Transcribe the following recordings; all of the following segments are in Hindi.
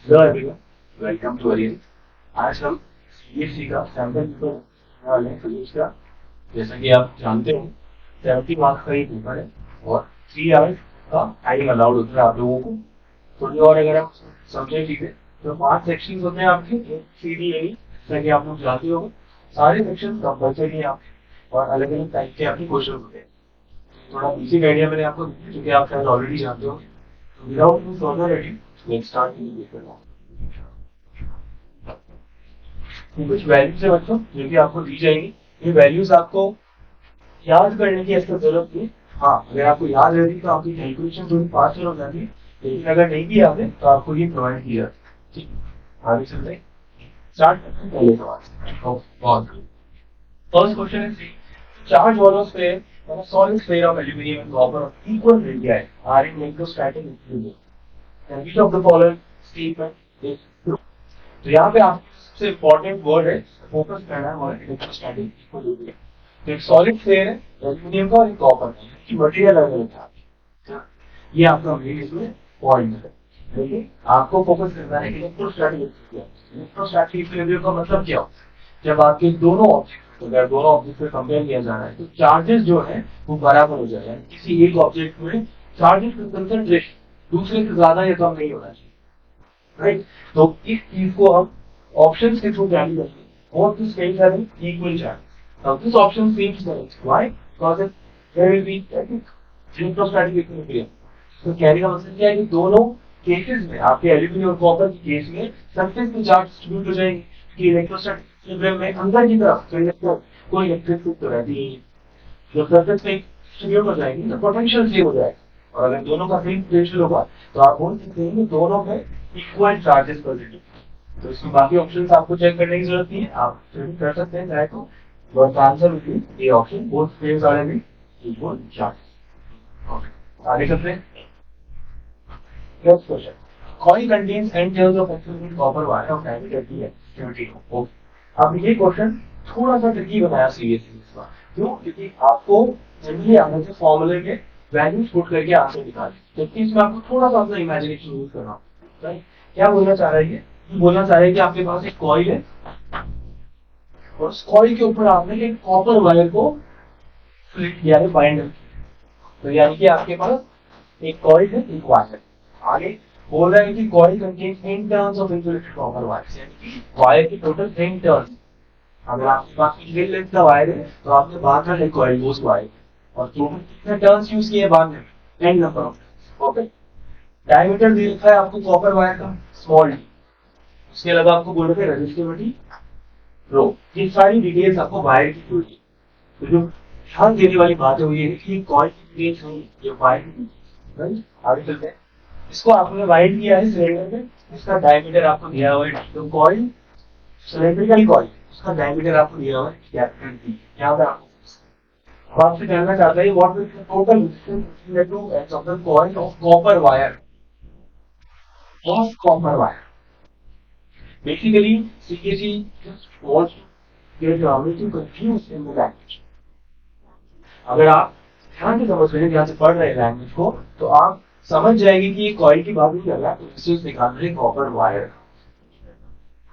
Hello everyone, welcome to Aryan. आज हम सीबीएसई का सैम्पल पेपर वाले हैं फिजिक्स का। जैसा कि आप जानते हो 70 मार्क्स का ये पेपर है और 3 आवर्स का टाइम अलाउड होता है आप लोगों को। थोड़ी और अगर आप समझे ठीक है तो 5 सेक्शन होते हैं आपके सी डी ए, जैसा कि आप लोग जानते हो। सारे सेक्शन कंपल्सरी हैं आपके और अलग अलग टाइप के आपके क्वेश्चन होते हैं। थोड़ा बेसिक आइडिया मैंने आपको दिया जो कि आप शायद ऑलरेडी जानते हो। Without further adding let's start the paper. कुछ वैल्यूज है बच्चों जो कि आपको दी जाएंगी। ये वैल्यूज आपको याद करने की ऐसा जरूरत नहीं। हाँ, अगर आपको याद रहती तो आपकी कैलकुलेशन थोड़ी फास्टर हो जाती, लेकिन अगर नहीं भी याद है तो आपको ये प्रोवाइड किया जाता। ठीक, आगे चलते हैं। स्टार्ट करते हैं पहले सवाल से। फर्स्ट क्वेश्चन है, चार्ज वाला sphere or a solid sphere of aluminum and copper of equal radii are in electrostatic equilibrium. And which of the following statement is true? तो यहाँ पे आप सबसे इम्पोर्टेंट वर्ड है फोकस करना है और इलेक्ट्रोस्टैटिक इक्विलिब्रियम। तो एक सॉलिड स्फीयर है एल्यूमिनियम का और एक कॉपर का, की मटेरियल अलग अलग है। ये आपका मेन इसमें पॉइंट है। देखिए आपको फोकस करना है इलेक्ट्रोस्टैटिक इक्विलिब्रियम। इलेक्ट्रोस्टैटिक इक्विलिब्रियम का मतलब क्या होता है? जब आपके दोनों ऑब्जेक्ट, अगर दोनों ऑब्जेक्ट से कंपेयर किया जा रहा है तो चार्जेस जो है वो बराबर हो जाएगा। किसी एक ऑब्जेक्ट में चार्जेस का कंसंट्रेशन दूसरे से ज्यादा या कम नहीं होना चाहिए, राइट? तो इस चीज को हम ऑप्शंस के थ्रू वैल्यू करते हैं और this states are equal charge. Now this option seems correct, why? Because there will be electrostatic equilibrium. तो कहने का मतलब क्या है कि दोनों केसेस में, आपके एल्यूमिनियम और कॉपर के केस में सरफेस पे चार्ज डिस्ट्रीब्यूट हो जाएंगे कि इलेक्ट्रोस्टैटिक इक्विलिब्रियम में अंदर की तरफ कोई इलेक्ट्रिक फील्ड तो रहती है। जब सरफेस पे डिस्ट्रीब्यूट हो जाएगी तो पोटेंशियल सेव हो जाएगा और अगर दोनों का सेम पोटेंशियल होगा तो आप बोल सकते हैं कि दोनों में इक्वल चार्जेस पॉजिटिव। तो इसमें बाकी ऑप्शंस आपको चेक करने की जरूरत नहीं है, आप कर सकते हैं चाहे तो। But answer will be A option, both space are having equal charges. Okay, आगे चलते हैं। Next question, coil contains n turns of absolute copper wire of diameter d and 70 ohm. अब ये क्वेश्चन थोड़ा सा ट्रिकी बनाया सीरियसली इस बार। क्यों? क्योंकि आपको जनरली आने से फॉर्मूले के वैल्यूज पुट करके आंसर निकालें, जबकि इसमें आपको थोड़ा सा अपना इमेजिनेशन यूज करना होगा, राइट? क्या बोलना चाह रहा है ये बोलना चाह रहा है कि आपके पास एक कॉइल है और उस कॉइल के ऊपर आपने एक कॉपर वायर को फ्लिट किया है, बाइंड। तो यानी कि आपके पास एक कॉइल है, एक वायर। आगे बोल रहा है कि coil contains n turns of insulated copper wire, यानी कि वायर की टोटल n टर्न्स। अगर आपके पास इक्वल लेंथ का वायर है तो आपने बांधना है कॉइल उस वायर और टोटल कितने टर्न्स यूज किए बांधने में? n number of turns. Okay, diameter दे रखा है आपको कॉपर वायर का स्मॉल d। उसके अलावा आपको बोल रहे थे रेजिस्टिविटी रो। ये सारी डिटेल्स आपको वायर की दी हुई है। तो जो ध्यान देने वाली बात है वो ये है कि कॉइल की डिटेल्स नहीं, ये वायर की डिटेल्स, राइट? आगे चलते हैं। इसको आपने वाइड किया है सिलेंडर में, इसका डायमीटर आपको दिया हुआ है। तो कॉइल, सिलेंड्रिकल कॉइल, उसका डायमीटर आपको दिया हुआ है कैपिटल डी। यहाँ पे आपको आपसे जानना चाहता है what is the total resistance between the two ends of the coil of copper wire, of copper wire. Basically CKC just wants to get you confused in the language. अगर आप ध्यान से समझ रहे हैं, ध्यान से पढ़ रहे हैं लैंग्वेज को, तो आप समझ जाएगी कि ये कॉइल की बात नहीं कर रहा है, तो रेजिस्टेंस निकाल रहे हैं कॉपर वायर।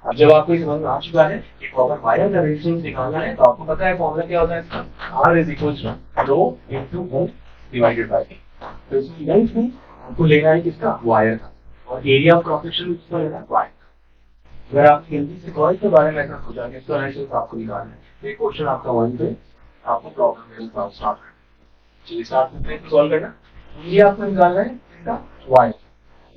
अब जब आपको समझ में आ चुका है कि कॉपर वायर का रेजिस्टेंस निकालना है तो आपको पता है फॉर्मूला क्या होता है इसका, R is equal to rho into N divided by T। तो इसकी लेंथ भी आपको लेना है किसका, वायर का, और एरिया ऑफ क्रॉस सेक्शन किसका लेना है, वायर। अगर आप जल्दी से कॉइल के बारे में ऐसा सोचा कि इसका रेजिस्टेंस आपको निकालना है, तो ये क्वेश्चन आपका वन पे आपको प्रॉब्लम है स्टार्ट करना। चलिए स्टार्ट करते हैं सॉल्व करना। ये आपको निकालना है वायर,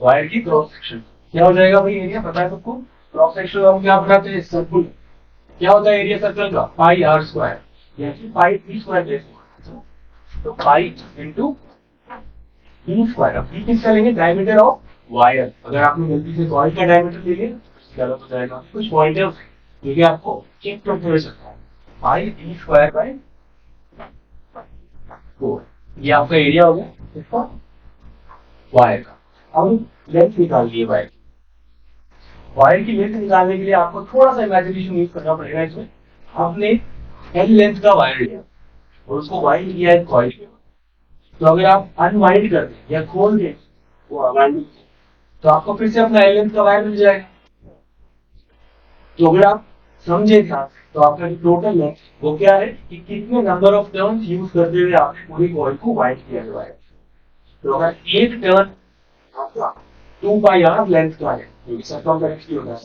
वायर की क्रॉस सेक्शन क्या हो जाएगा भाई, एरिया पता है सबको। क्रॉस सेक्शन हम क्या बनाते हैं, सर्कल। क्या होता है एरिया सर्कल का, पाई आर स्क्वायर, यानी पाई टी स्क्वायर। तो पाई इनटू टी स्क्वायर। अब टी किसका लेंगे, डायमीटर ऑफ वायर। अगर आपने गलती से कॉइल का डायमीटर ले लिया तो गलत हो जाएगा। कुछ पॉइंट है क्योंकि आपको चेक करते हुए सकता है, पाई टी स्क्वायर बाय 4। ये आपका एरिया हो गया इसका वायर का। अब लेंथ निकाल लिए वायर। वायर की लेंथ निकालने के लिए आपको थोड़ा सा इमेजिनेशन यूज करना पड़ेगा। इसमें आपने एल लेंथ का वायर लिया और उसको वाइंड किया है कॉइल के। तो अगर आप अनवाइंड कर दें या खोल दें वो वाइंडिंग, तो आपको फिर से अपना एलिमेंट का वायर मिल जाएगा। तो अगर आप समझे था तो आपका जो टोटल है वो क्या है कि कितने नंबर ऑफ टर्न्स यूज करते हुए आपने पूरी कॉइल को वाइंड किया हुआ है। तो अगर एक टर्न आपका 2 पाई आर लेंथ का है, जो कि सर्कमफेरेंस की होता है,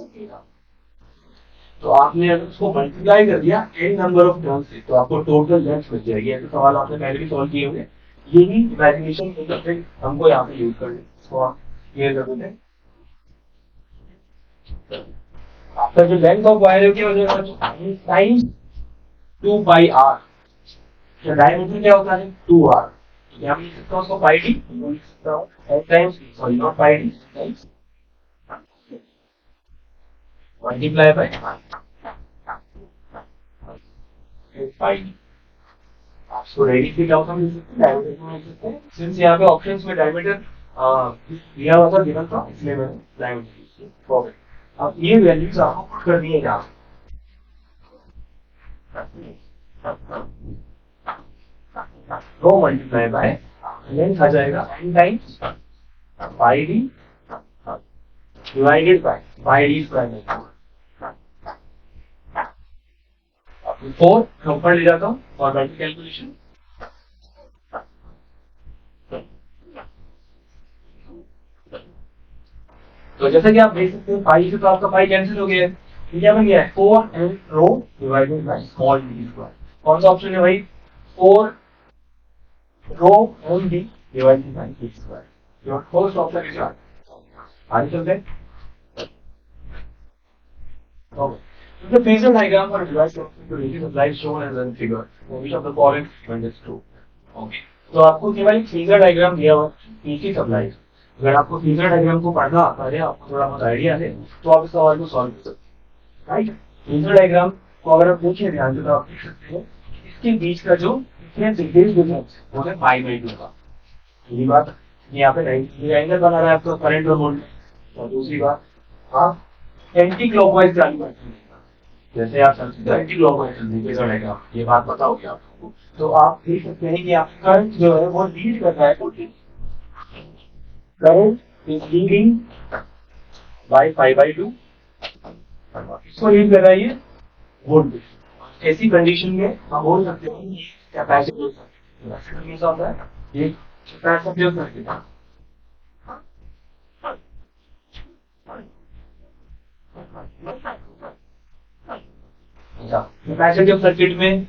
तो आपने अगर उसको मल्टीप्लाई कर दिया n नंबर ऑफ टर्न से तो आपको टोटल लेंथ मिल जाएगी। ऐसे सवाल आपने पहले भी सॉल्व किए होंगे। यही इमेजिनेशन ट्रिक हमको यहाँ पे यूज करनी है। इसको आप क्लियर कर देते हैं। आपका जो लेंथ ऑफ वायर है क्या हो जाएगा टाइम्स 2 पाई आर। तो डायमीटर क्या होता है 2r। यहाँ पे लिख सकता हूँ उसको पाई डी, लिख सकता हूँ n times, sorry not pi D, times multiply by pi D. आपको रेडी फिट आउटकम मिल सकते हैं, डायमीटर मिल सकते हैं। सिंस यहाँ पे ऑप्शंस में डायमीटर दिया हुआ था, गिवन था, इसलिए मैंने डायमीटर यूज। अब ये वैल्यूज आपको पुट करनी है यहाँ। रो मल्टीप्लाई बाय लेंथ आ जाएगा n times pi D divided by pi D square. अब 4 ऊपर ले जाता हूँ और बाकी कैलकुलेशन। तो जैसे कि आप देख सकते हैं पाई से तो आपका पाई कैंसिल हो गया है। ये क्या बन गया है 4n rho divided by small d square. कौन सा ऑप्शन है भाई 4 rho m d divided by d square. Your first option is आगे चलते हैं। The phasor diagram for a device connected to AC supply is shown as in figure. Which of the following statement is true? Okay. तो आपको केवल एक फेजर डायग्राम दिया हुआ AC सप्लाई। अगर आपको फेजर डायग्राम को पढ़ना आता है, आपको थोड़ा बहुत आइडिया है, तो आप इस सवाल को सॉल्व कर सकते हैं। राइट, फेजर डायग्राम को अगर आप देखिए ध्यान से तो आप देख सकते हैं इसके बीच का जो डिफरेंस वो है पाई बाई 2 का। पहली बात यहाँ पे 90 एंगल बना रहा है आपका करंट और वोल्टेज। और दूसरी बात आप एंटी क्लॉकवाइज चालू करते हैं, जैसे आप चलते एंटी क्लॉकवाइज चलते हैं, ये बात पता होगी आपको। तो आप देख सकते हैं कि आपका करंट जो है वो लीड कर रहा है voltage. Current is leading by pi by 2, इसको लीड कर रहा है ये वोल्टेज। ऐसी कंडीशन में हम बोल सकते हैं ये कैपेसिटिव सर्किट होता है, ये कैपेसिटिव सर्किट है। कैपेसिटिव सर्किट में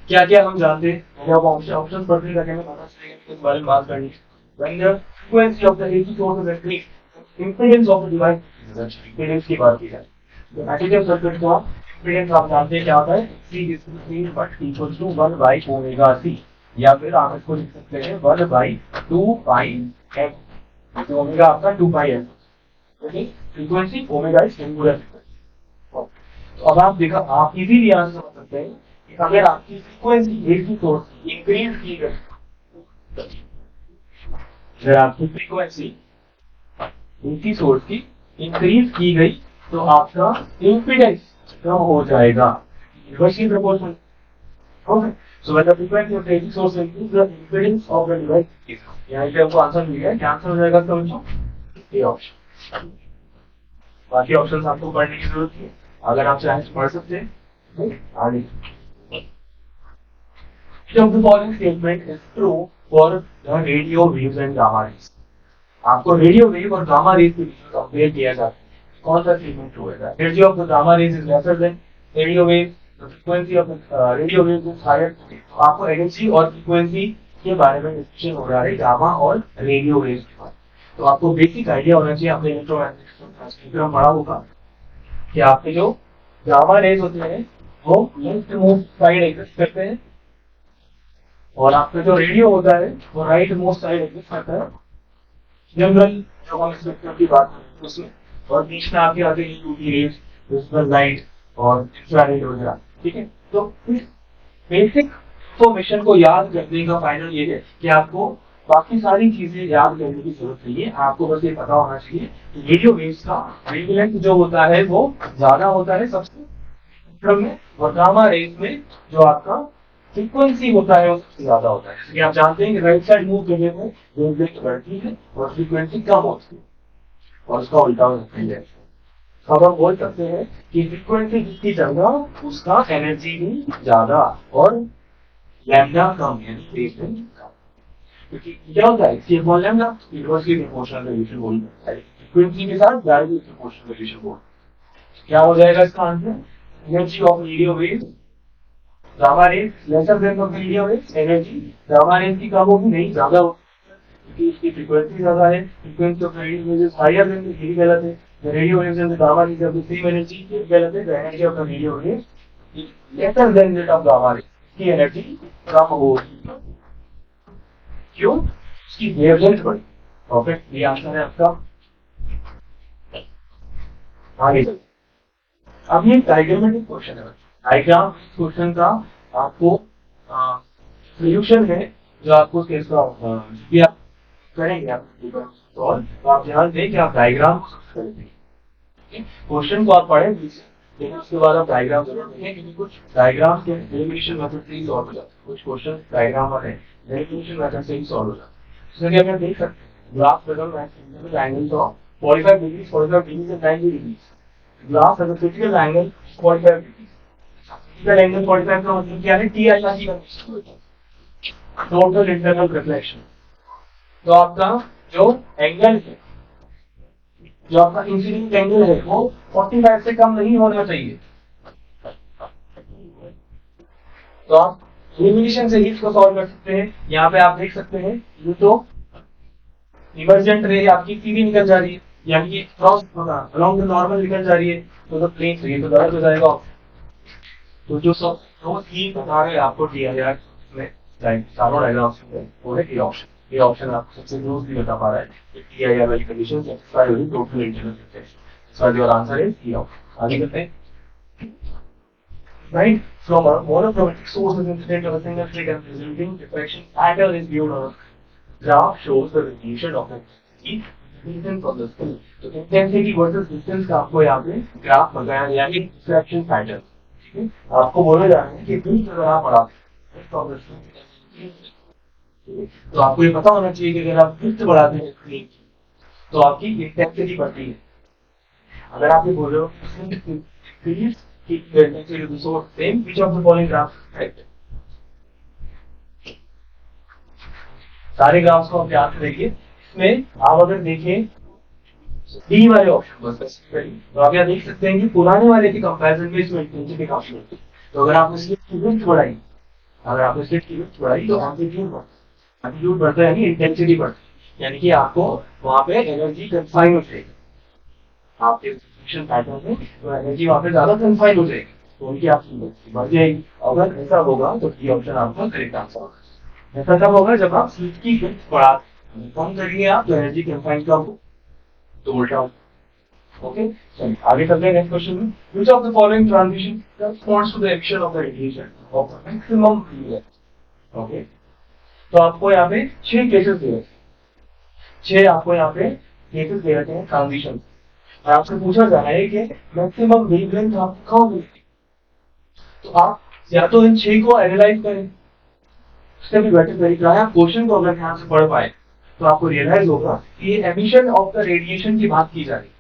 क्या क्या हम जानते हैं, जब ऑप्शन पढ़ने लगे में पता चलेगा, इस बारे में बात करनी है। When the frequency of the AC source is increased, impedance of the device, impedance की बात की जाए तो कैपेसिटिव सर्किट का impedance आप जानते हैं क्या होता है, C is equal to 1 by omega C, या फिर आप इसको लिख सकते हैं 1 by 2 pi f। तो ओमेगा आपका 2 pi f, frequency omega is angular. तो अब आप देखा, आप इजीली यहाँ से समझ सकते हैं कि अगर आपकी फ्रीक्वेंसी AC सोर्स इंक्रीज की गई, अगर आपकी फ्रीक्वेंसी AC सोर्स की इंक्रीज की गई तो आपका इंपीडेंस कम हो जाएगा, inversely proportional. Okay, so when the frequency of AC source increase the impedance of the device is. यहाँ पे हमको आंसर मिल गया। क्या आंसर हो जाएगा समझो, ये ऑप्शन। बाकी ऑप्शंस आपको पढ़ने की जरूरत है, अगर आप चाहें तो पढ़ सकते हैं आगे। The following statement is true for the radio waves and gamma rays. आपको रेडियो वेव और गामा रेज के बीच में कंपेयर किया जाता है, कौन सा स्टेटमेंट ट्रू है? Energy of the gamma rays is lesser than radio wave, the frequency of the radio wave is higher. आपको एनर्जी और फ्रीक्वेंसी के बारे में डिस्कशन हो रहा है गामा और रेडियो वेव के बारे में। तो आपको बेसिक आइडिया होना चाहिए, आपने इलेक्ट्रोमैग्नेटिक्स में पढ़ा होगा कि आपके जो गामा रेज होते हैं वो लेफ्ट मोस्ट साइड एग्जिस्ट करते हैं, और आपका जो रेडियो होता है वो राइट मोस्ट साइड एग्जिस्ट करता है जनरल जो हम स्पेक्ट्रम की बात करते हैं उसमें। और बीच में आपके आते हैं यूवी रेज, विजिबल लाइट और इंफ्रारेड वगैरह। ठीक है, तो इस बेसिक इंफॉर्मेशन को याद रखने का फाइनल ये है कि आपको बाकी सारी चीजें याद करने की जरूरत नहीं है, आपको बस ये पता होना चाहिए रेडियो वेव्स का वेवलेंथ जो होता है वो ज्यादा होता है सबसे स्पेक्ट्रम में, और गामा रेज में जो आपका फ्रीक्वेंसी होता है वो सबसे ज्यादा होता है। जैसे कि आप जानते हैं कि राइट साइड मूव करने में वेवलेंथ बढ़ती है और फ्रीक्वेंसी कम होती है। और उसका उल्टा हो सकता है। अब हम बोल सकते हैं कि फ्रीक्वेंसी जितनी ज्यादा उसका एनर्जी भी ज्यादा और लैम्डा कम है स्पेस में कम। क्योंकि क्या होता है C upon lambda inversely proportional radiation बोलते हैं फ्रीक्वेंसी के साथ डायरेक्टली प्रोपोर्शनल रेडिएशन बोलते हैं। क्या हो जाएगा इसका answer energy of radio waves gamma rays lesser than of radio waves energy gamma rays की कम होगी नहीं ज्यादा होगी क्योंकि इसकी फ्रीक्वेंसी ज्यादा है frequency of radio waves is higher than the यही गलत है the radio waves and the gamma rays of the same energy ये गलत है the energy of the radio waves is lesser than that of gamma rays की एनर्जी कम होगी क्यों उसकी वेवलेंथ बढ़ी। परफेक्ट ये आंसर है आपका। आगे चलते अब ये डायग्रामेटिक क्वेश्चन है डायग्राम क्वेश्चन का आपको सोल्यूशन है जो आपको इसका भी आप करेंगे आप तो आप ध्यान दें कि आप डायग्राम क्वेश्चन को आप पढ़ें लेकिन उसके बाद आप डायग्राम जरूर देखें क्योंकि कुछ डायग्राम के एलिमिनेशन मेथड से ही सॉल्व हो जाते हैं कुछ क्वेश्चन डायग्राम वाले एलिमिनेशन मेथड से ही सॉल्व हो जाते हैं। जैसे कि आप देख सकते हैं graph figure angle of 45 degree 45 degree से 90 डिग्री ग्राफ है तो critical angle 45 degree critical angle 45 का मतलब क्या है टी आई की टोटल इंटरनल रिफ्लेक्शन। तो आपका जो एंगल है जो आपका इंसिडेंट एंगल है वो 45 से कम नहीं होना चाहिए। तो आप एलिमिनेशन से ही इसको सॉल्व कर सकते हैं। यहाँ पे आप देख सकते हैं ये तो इमर्जेंट रे आपकी सीधी निकल जा रही है यानी कि क्रॉस अलोंग द नॉर्मल निकल जा रही है तो प्लेन से तो गलत हो जाएगा। तो जो सब दो तीन बता रहे आपको दिया गया में चारों डायग्राम्स में वो है ये ऑप्शन आपको सबसे क्लोज भी बता पा रहा है कि ये वाली कंडीशन सैटिस्फाई होगी total internal reflection. So your answer is E option. आगे करते हैं right from a monochromatic source is incident of a single slit and resulting diffraction pattern is viewed on a graph shows the radiation of the distance of the screen। तो इंटेंसिटी वर्सेस डिस्टेंस का आपको यहाँ पे ग्राफ बताया गया है डिफ्रैक्शन पैटर्न। ठीक है आपको बोला जा रहा है कि बीच अगर आप बढ़ाते तो आपको ये पता होना चाहिए कि अगर आप फिफ्थ बढ़ाते हैं स्क्रीन तो आपकी इंटेंसिटी बढ़ती है। अगर आप ये बोल रहे हो same which of the following graphs correct। सारे ग्राफ्स को आप ध्यान से देखिए इसमें आप अगर देखें डी वाले ऑप्शन तो आप यहाँ देख सकते हैं कि पुराने वाले के कंपैरिजन में इसमें इंटेंसिटी काफी होती है। तो अगर आपने स्लिट की विड्थ बढ़ाई तो एम्पलीट्यूड बढ़ता है यानी इंटेंसिटी बढ़ती है यानी कि आपको वहां पे एनर्जी कंफाइन हो जाएगी आपके रिफ्लेक्शन पैटर्न में तो एनर्जी वहां पे ज्यादा कंफाइन हो जाएगी तो उनकी आपकी बढ़ जाएगी। अगर ऐसा होगा तो ये ऑप्शन आपका करेक्ट आंसर होगा। ऐसा कब होगा जब आप स्लिट की विड्थ बढ़ा कम करेंगे आप तो एनर्जी कंफाइन कम हो तो उल्टा ओके चलिए आगे चलते हैं नेक्स्ट क्वेश्चन में which of the following transition corresponds to the emission of the radiation of maximum period। Okay तो आपको यहाँ पे 6 केसेस दिए 6 आपको यहाँ पे केसेस दे रखे हैं ट्रांजिशन आपसे पूछा जा रहा है कि मैक्सिमम वेवलेंथ आपको कहाँ मिलती तो आप या तो इन 6 को एनालाइज करें उससे भी बेटर तरीका है क्वेश्चन को अगर ध्यान से पढ़ पाए तो आपको रियलाइज होगा कि ये एमिशन ऑफ द रेडिएशन की बात की जा रही है।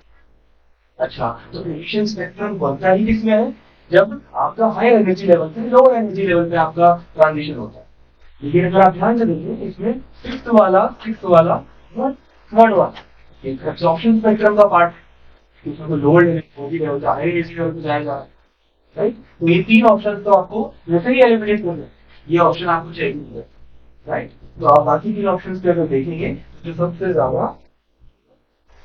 अच्छा तो रेडिएशन स्पेक्ट्रम बनता ही किसमें है जब आपका हाई एनर्जी लेवल से लोअर एनर्जी लेवल पे आपका ट्रांजिशन होता है। लेकिन अगर आप ध्यान से देखिए इसमें फिफ्थ वाला थर्ड वाला एब्जॉर्प्शन स्पेक्ट्रम का पार्ट इसमें तो लोअर एनर्जी लेवल से हाई एनर्जी लेवल पे जाएगा राइट। तो ये 3 ऑप्शन तो आपको वैसे ही एलिमिनेट कर ये ऑप्शन आपको चाहिए राइट। तो आप बाकी 3 ऑप्शन पे अगर देखेंगे जो सबसे ज्यादा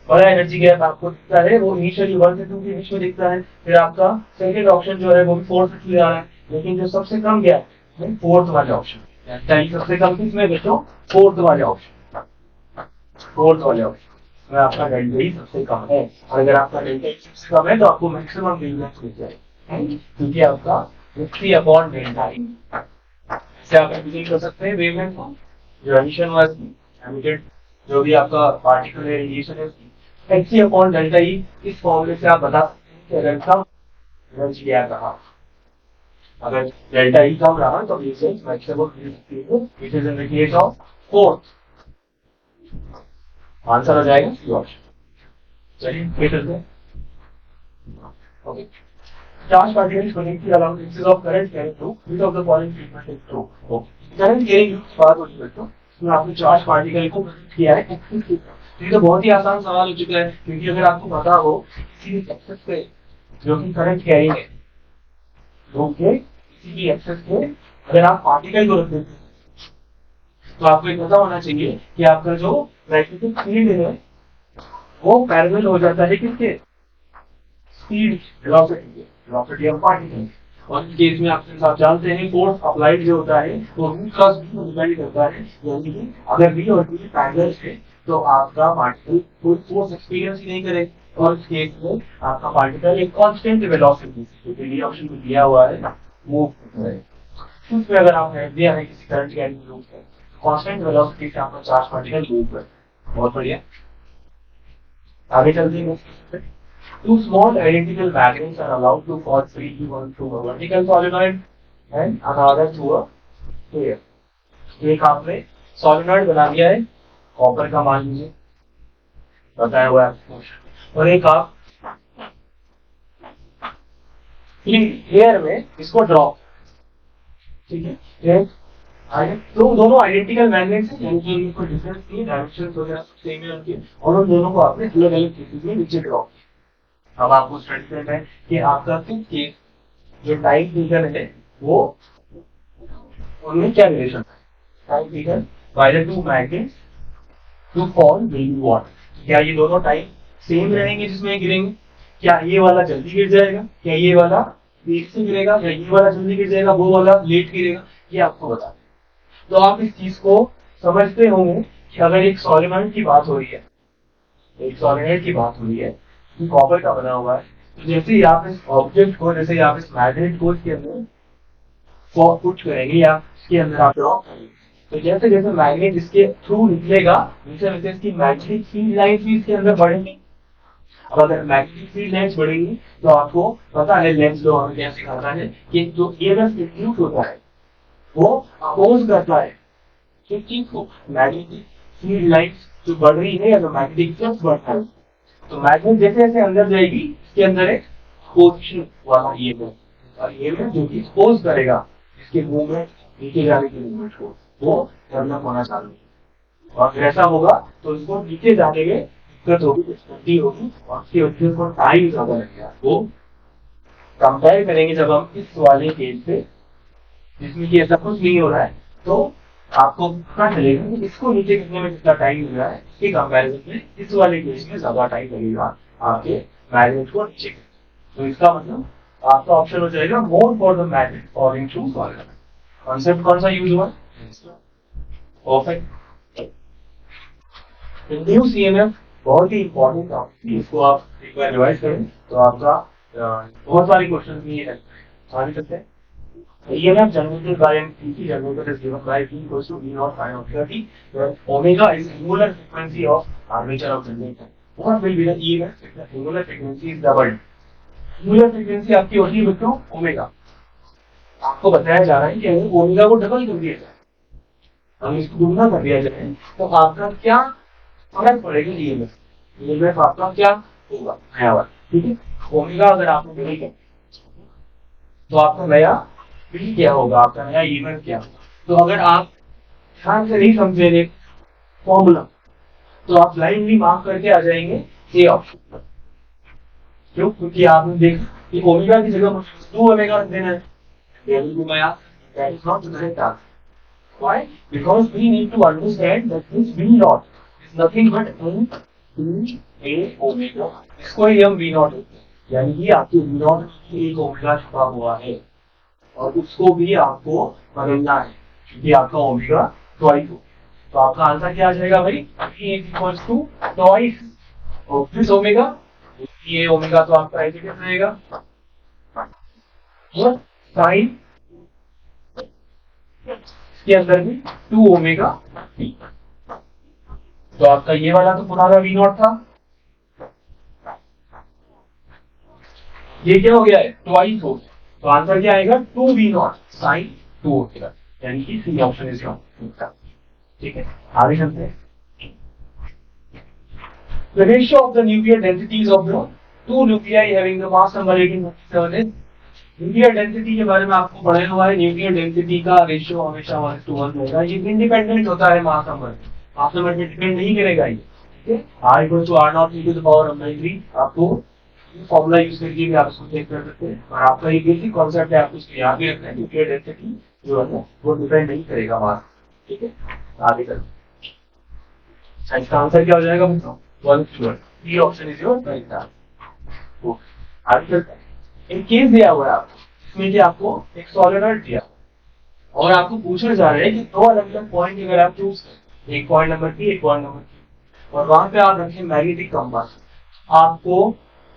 बड़ा एनर्जी गैप आपको दिखता है वो इनिशियली 1 से 2 के बीच में दिखता है। फिर आपका सेकंड ऑप्शन जो है वो 4 से 3 आ रहा है लेकिन जो सबसे कम गैप है फोर्थ वाले ऑप्शन सबसे कम किसमें बच्चों फोर्थ वाले ऑप्शन में आपका डेल्टा ही सबसे कम है और अगर आपका डेल्टा सबसे कम है तो आपको मैक्सिमम वेवलेंथ मिल जाएगी क्योंकि आपका 50 डेल्टा से आप एप्लीकेट कर सकते हैं वेवलेंथ को जो एमिशन वाज एमिटेड जो भी आपका पार्टिकल रेडिएशन है एक्सी अपॉन डेल्टा ई इस फॉर्मूले से आप बता सकते हैं कि अगर कम एनर्जी गैप रहा अगर डेल्टा ई कम रहा तो wavelength maximum it is in the case of fourth answer हो जाएगा सी ऑप्शन। चलिए फिर चलते हैं। Okay, charge particles connected along the axis of current carrying through which of the following treatment is true? Okay, current carrying की बात होती है तो इसमें आपने चार्ज पार्टिकल को किया है एक्सिस के, तो ये तो बहुत ही आसान सवाल हो चुका है, क्योंकि अगर आपको पता हो किसी भी एक्सिस पे जो कि करंट कैरिंग है, ओके, किसी भी एक्सिस पे अगर आप पार्टिकल को रख देते हैं तो आपको ये पता होना चाहिए कि आपका जो मैग्नेटिक फील्ड है वो पैरेलल हो जाता है किसके, speed velocity velocity of particle. और इस केस में आप जानते हैं फोर्स अप्लाइड जो होता है वो v क्रॉस v डिपेंड करता है, यानी कि अगर v और v पैरेलल है तो आपका पार्टिकल कोई फोर्स एक्सपीरियंस ही नहीं करेगा, और इस केस में आपका पार्टिकल एक कांस्टेंट वेलोसिटी से, जो डी ऑप्शन में दिया हुआ है, मूव करता है। उसमें अगर आप है दिया है किसी करंट कैरिंग लूप है, कांस्टेंट वेलोसिटी से आपका चार्ज पार्टिकल मूव करता है। बहुत बढ़िया, आगे चलते हैं। Two small identical magnets are allowed to fall freely, one through a vertical solenoid and another through a sphere. एक आपने सोलेनॉइड बना दिया है कॉपर का, मान लीजिए बताया हुआ है, और एक आप एयर में इसको ड्रॉप, ठीक है, तो दोनों आइडेंटिकल मैग्नेट्स हैं, यानी कि इनको डिफरेंस नहीं, डायरेक्शन वगैरह सेम है उनके, और उन दोनों को आपने अलग अलग केसेस में नीचे ड्रॉप। अब आपको स्टडी करना है कि आपका किस केस जो टाइम टेकन है वो उनमें क्या रिलेशन है। Time taken by the two magnets to fall will what, क्या ये दोनों टाइम सेम रहेंगे जिसमें गिरेंगे, क्या ये वाला जल्दी गिर जाएगा, क्या ये वाला लेट से गिरेगा, क्या ये वाला जल्दी गिर जाएगा, वो वाला लेट गिरेगा, ये आपको बता दें। तो आप इस चीज को समझते होंगे कि अगर एक सॉलिनॉइड की बात हो रही है, एक सॉलिनॉइड की बात हो रही है, कॉपर का बना हुआ है, तो जैसे ही आप इस ऑब्जेक्ट को, जैसे ही आप इस मैग्नेट को इसके अंदर पुट करेंगे या इसके अंदर आप ड्रॉप करेंगे, तो जैसे जैसे मैग्नेट इसके थ्रू निकलेगा वैसे वैसे इसकी मैग्नेटिक फील्ड लाइंस भी इसके अंदर बढ़ेंगी। अब अगर मैग्नेटिक फील्ड लाइंस बढ़ेंगी तो आपको पता है, लेंस लॉ हमें क्या सिखाता है कि जो ईएमएफ इंड्यूस होता है वो अपोज करता है किस चीज को, मैग्नेटिक फील्ड लाइंस जो बढ़ रही है या जो मैग्नेटिक फ्लक्स बढ़ता है, तो मैग्नेट जैसे जैसे अंदर जाएगी इसके अंदर एक पोजीशन वाला ईएमएफ, और ईएमएफ जो कि एक्सपोज करेगा इसके मूवमेंट, नीचे जाने के मूवमेंट को, वो डेवलप होना चालू, और फिर ऐसा होगा तो इसको नीचे जाने में दिक्कत होगी, गति होगी, और उसकी वजह से टाइम ज्यादा लगेगा। वो कंपेयर करेंगे जब हम इस वाले केस से जिसमें कि ऐसा कुछ नहीं हो रहा है, तो आपको पता चलेगा कि इसको नीचे गिरने में कितना टाइम लग रहा है, इसके कंपैरिजन में इस वाले केस में ज्यादा टाइम लगेगा आपके मैग्नेट को नीचे। तो इसका मतलब आपका ऑप्शन हो जाएगा more for the magnet falling through solenoid. Concept कौन सा यूज हुआ, परफेक्ट। इंड्यूस ईएमएफ बहुत ही इंपॉर्टेंट टॉपिक, इसको आप एक बार रिवाइज करें तो आपका बहुत सारे क्वेश्चन भी है, सारे सकते हैं। EMF generated by an DC generator is given by V equals to V naught phi of 30, where omega is angular frequency of armature of generator. What will be the EMF if the angular frequency is doubled? Angular frequency आपकी होती है बच्चों ओमेगा। आपको बताया जा रहा है कि अगर ओमेगा को डबल कर दिया जाए, हम इसको दुगना कर दिया जाए, तो आपका क्या फर्क पड़ेगा EMF आपका क्या होगा, नया वाला, ठीक है। ओमेगा अगर आपने नहीं किया तो आपका नया भी क्या होगा, आपका नया ईएमएफ क्या होगा। तो अगर आप ध्यान से नहीं समझेंगे फॉर्मूला तो आप ब्लाइंडली मार्क करके आ जाएंगे ए ऑप्शन पर, क्यों, क्योंकि आपने देखा कि ओमेगा की जगह 2 ओमेगा देना है, that is not the correct answer. Why? Because we need to understand that this V naught is nothing but a omega, इसको ही हम V naught होते हैं, यानी कि आपके V naught एक ओमेगा छुपा हुआ है, और उसको भी आपको बदलना है क्योंकि आपका ओमेगा ट्वाइस हो। तो आपका आंसर क्या आ जाएगा भाई, ट्वाइस ऑफ दिस ओमेगा, ये ओमेगा तो आपका ऐसे कैसे रहेगा, साइन इसके अंदर भी 2 ओमेगा टी। तो आपका ये वाला तो पुराना वी नॉट था, ये क्या हो गया है, ट्वाइस हो गया, तो आंसर क्या आएगा 2v नॉट साइन 2 होगा, यानी कि सी ऑप्शन इज रॉन्ग। ठीक है, आगे चलते हैं। The ratio of the nuclear densities of the two nuclei having the mass number 1857 is nuclear density के बारे में आपको पढ़ाया हुआ है। न्यूक्लियर डेंसिटी का रेशियो हमेशा 1:1 होगा। ये इंडिपेंडेंट होता है मास नंबर पे डिपेंड नहीं करेगा ये, ठीक है। R equal to R not to the power of 3 आपको फॉर्मूला यूज करके भी आप इसको चेक कर सकते हैं। और आपका ये बेसिक कॉन्सेप्ट है, आपको इसको याद भी रखना है। न्यूक्लियर डेंसिटी जो है वो डिपेंड नहीं करेगा मास, ठीक है। आगे चलो, इसका आंसर क्या हो जाएगा बच्चों? 1:1। ये option is your right answer. आगे चलते हैं। एक केस दिया हुआ है आपको, जिसमें कि आपको एक सॉलिनॉइड दिया और आपको पूछने जा रहे हैं कि दो अलग अलग पॉइंट अगर आप चूज करें, एक पॉइंट नंबर P, एक पॉइंट नंबर Q, और वहां पे आप रखें मैग्नेटिक कंपास, आपको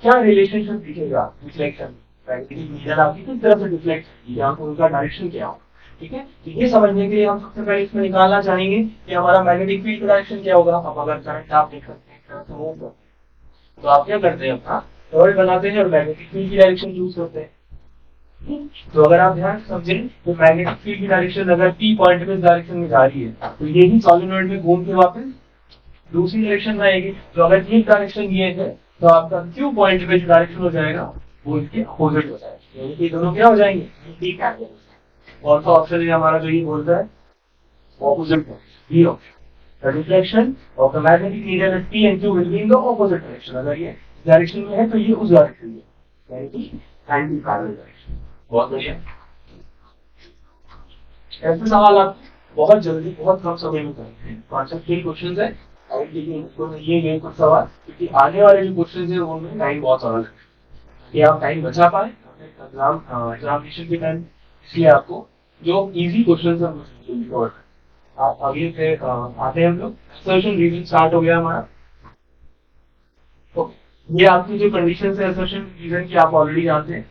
क्या रिलेशनशिप दिखेगा डिफ्लेक्शन? मैग्नेटिक नीडल आपकी किस तरफ से डिफ्लेक्ट होगी, आपको उनका डायरेक्शन क्या हो, ठीक है। तो ये समझने के लिए हम सबसे पहले इसमें निकालना चाहेंगे कि हमारा मैग्नेटिक फील्ड का डायरेक्शन क्या होगा। अब अगर करंट आप देख सकते हैं तो आप क्या करते हैं, अपना टॉर्च बनाते हैं और मैग्नेटिक फील्ड की डायरेक्शन चूज करते हैं। तो अगर आप ध्यान समझें तो मैग्नेटिक फील्ड की डायरेक्शन अगर P पॉइंट में इस डायरेक्शन में जा रही है तो ये ही सॉलिनॉइड में घूम के वापस दूसरी डायरेक्शन में आएगी। तो अगर एक डायरेक्शन ये है तो आपका Q पॉइंट में जो डायरेक्शन हो जाएगा वो इसके अपोजिट हो जाएगा, यानी कि दोनों क्या हो जाएंगे। और तो ऑप्शन है हमारा जो ये बोलता है ऑपोजिट है, ये option. The reflection of the magnetic needle at P and Q will be in the opposite direction। अगर ये डायरेक्शन में है तो ये उस डायरेक्शन में, यानी कि एंटी पैरेलल डायरेक्शन। बहुत बढ़िया। ऐसे सवाल आप बहुत जल्दी बहुत कम समय में करते हैं। 5 क्वेश्चन है और ये कुछ सवाल, क्योंकि आने वाले जो क्वेश्चन है उनमें टाइम बहुत सरल है कि आप टाइम बचा पाए एग्जामिनेशन के टाइम, इसलिए आपको जो इजी क्वेश्चन है आप आगे से आते हैं। हम लोग असर्शन रीजन स्टार्ट हो गया हमारा। तो ये आपकी जो कंडीशन है असर्शन रीजन की आप ऑलरेडी जानते हैं।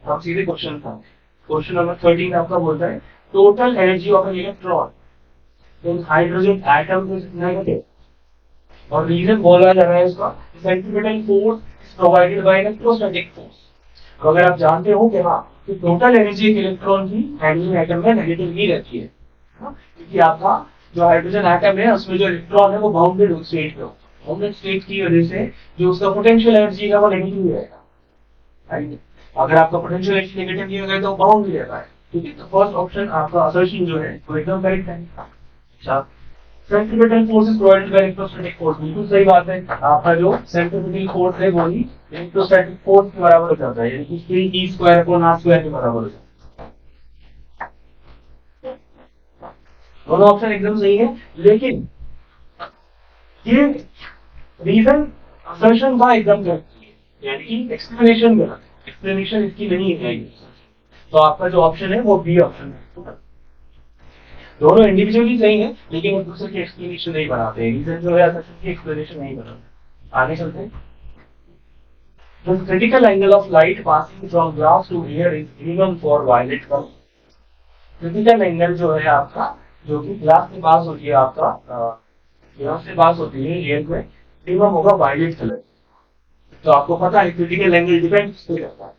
हम सीधे क्वेश्चन था, क्वेश्चन नंबर 13 आपका बोलता है total energy of an electron in hydrogen atom is negative. और रीजन बोला जा रहा है इसका centripetal force is provided by electrostatic force. तो अगर आप जानते हो कि हाँ कि टोटल एनर्जी एक इलेक्ट्रॉन की हाइड्रोजन एटम में नेगेटिव ही रहती है, क्योंकि आपका जो हाइड्रोजन एटम है उसमें जो इलेक्ट्रॉन है वो बाउंडेड स्टेट में, बाउंडेड स्टेट की वजह से जो उसका पोटेंशियल एनर्जी है वो नेगेटिव रहेगा। अगर आपका पोटेंशियल एनर्जी नेगेटिव नहीं होगा तो बाउंड भी रहता है, ठीक है। तो फर्स्ट ऑप्शन आपका असर्शन जो है वो एकदम करेक्ट है। अच्छा, centripetal force is provided by electrostatic force, बिल्कुल सही बात है। आपका जो सेंट्रीपिटल फोर्स है वो ही इलेक्ट्रोस्टैटिक फोर्स के बराबर हो जाता है, यानी कि 3E² के बराबर हो जाता है। दोनों ऑप्शन एकदम सही है, लेकिन ये रीजन असर्शन का एकदम गलत है, यानी कि एक्सप्लेनेशन गलत है, एक्सप्लेनेशन इसकी नहीं है। तो आपका जो ऑप्शन है वो बी ऑप्शन है। दोनों इंडिविजुअली सही है लेकिन एक दूसरे की एक्सप्लेनेशन नहीं बनाते हैं, रीजन जो है असर्शन की एक्सप्लेनेशन नहीं बनाते। आगे चलते हैं। The critical angle of light passing from glass to air is minimum for violet color। Critical angle जो है आपका जो कि ग्लास से पास होती है, आपका ग्लास से पास होती है एयर में, मिनिमम होगा वायलेट कलर। तो आपको पता है क्रिटिकल एंगल डिपेंड किस पे करता है,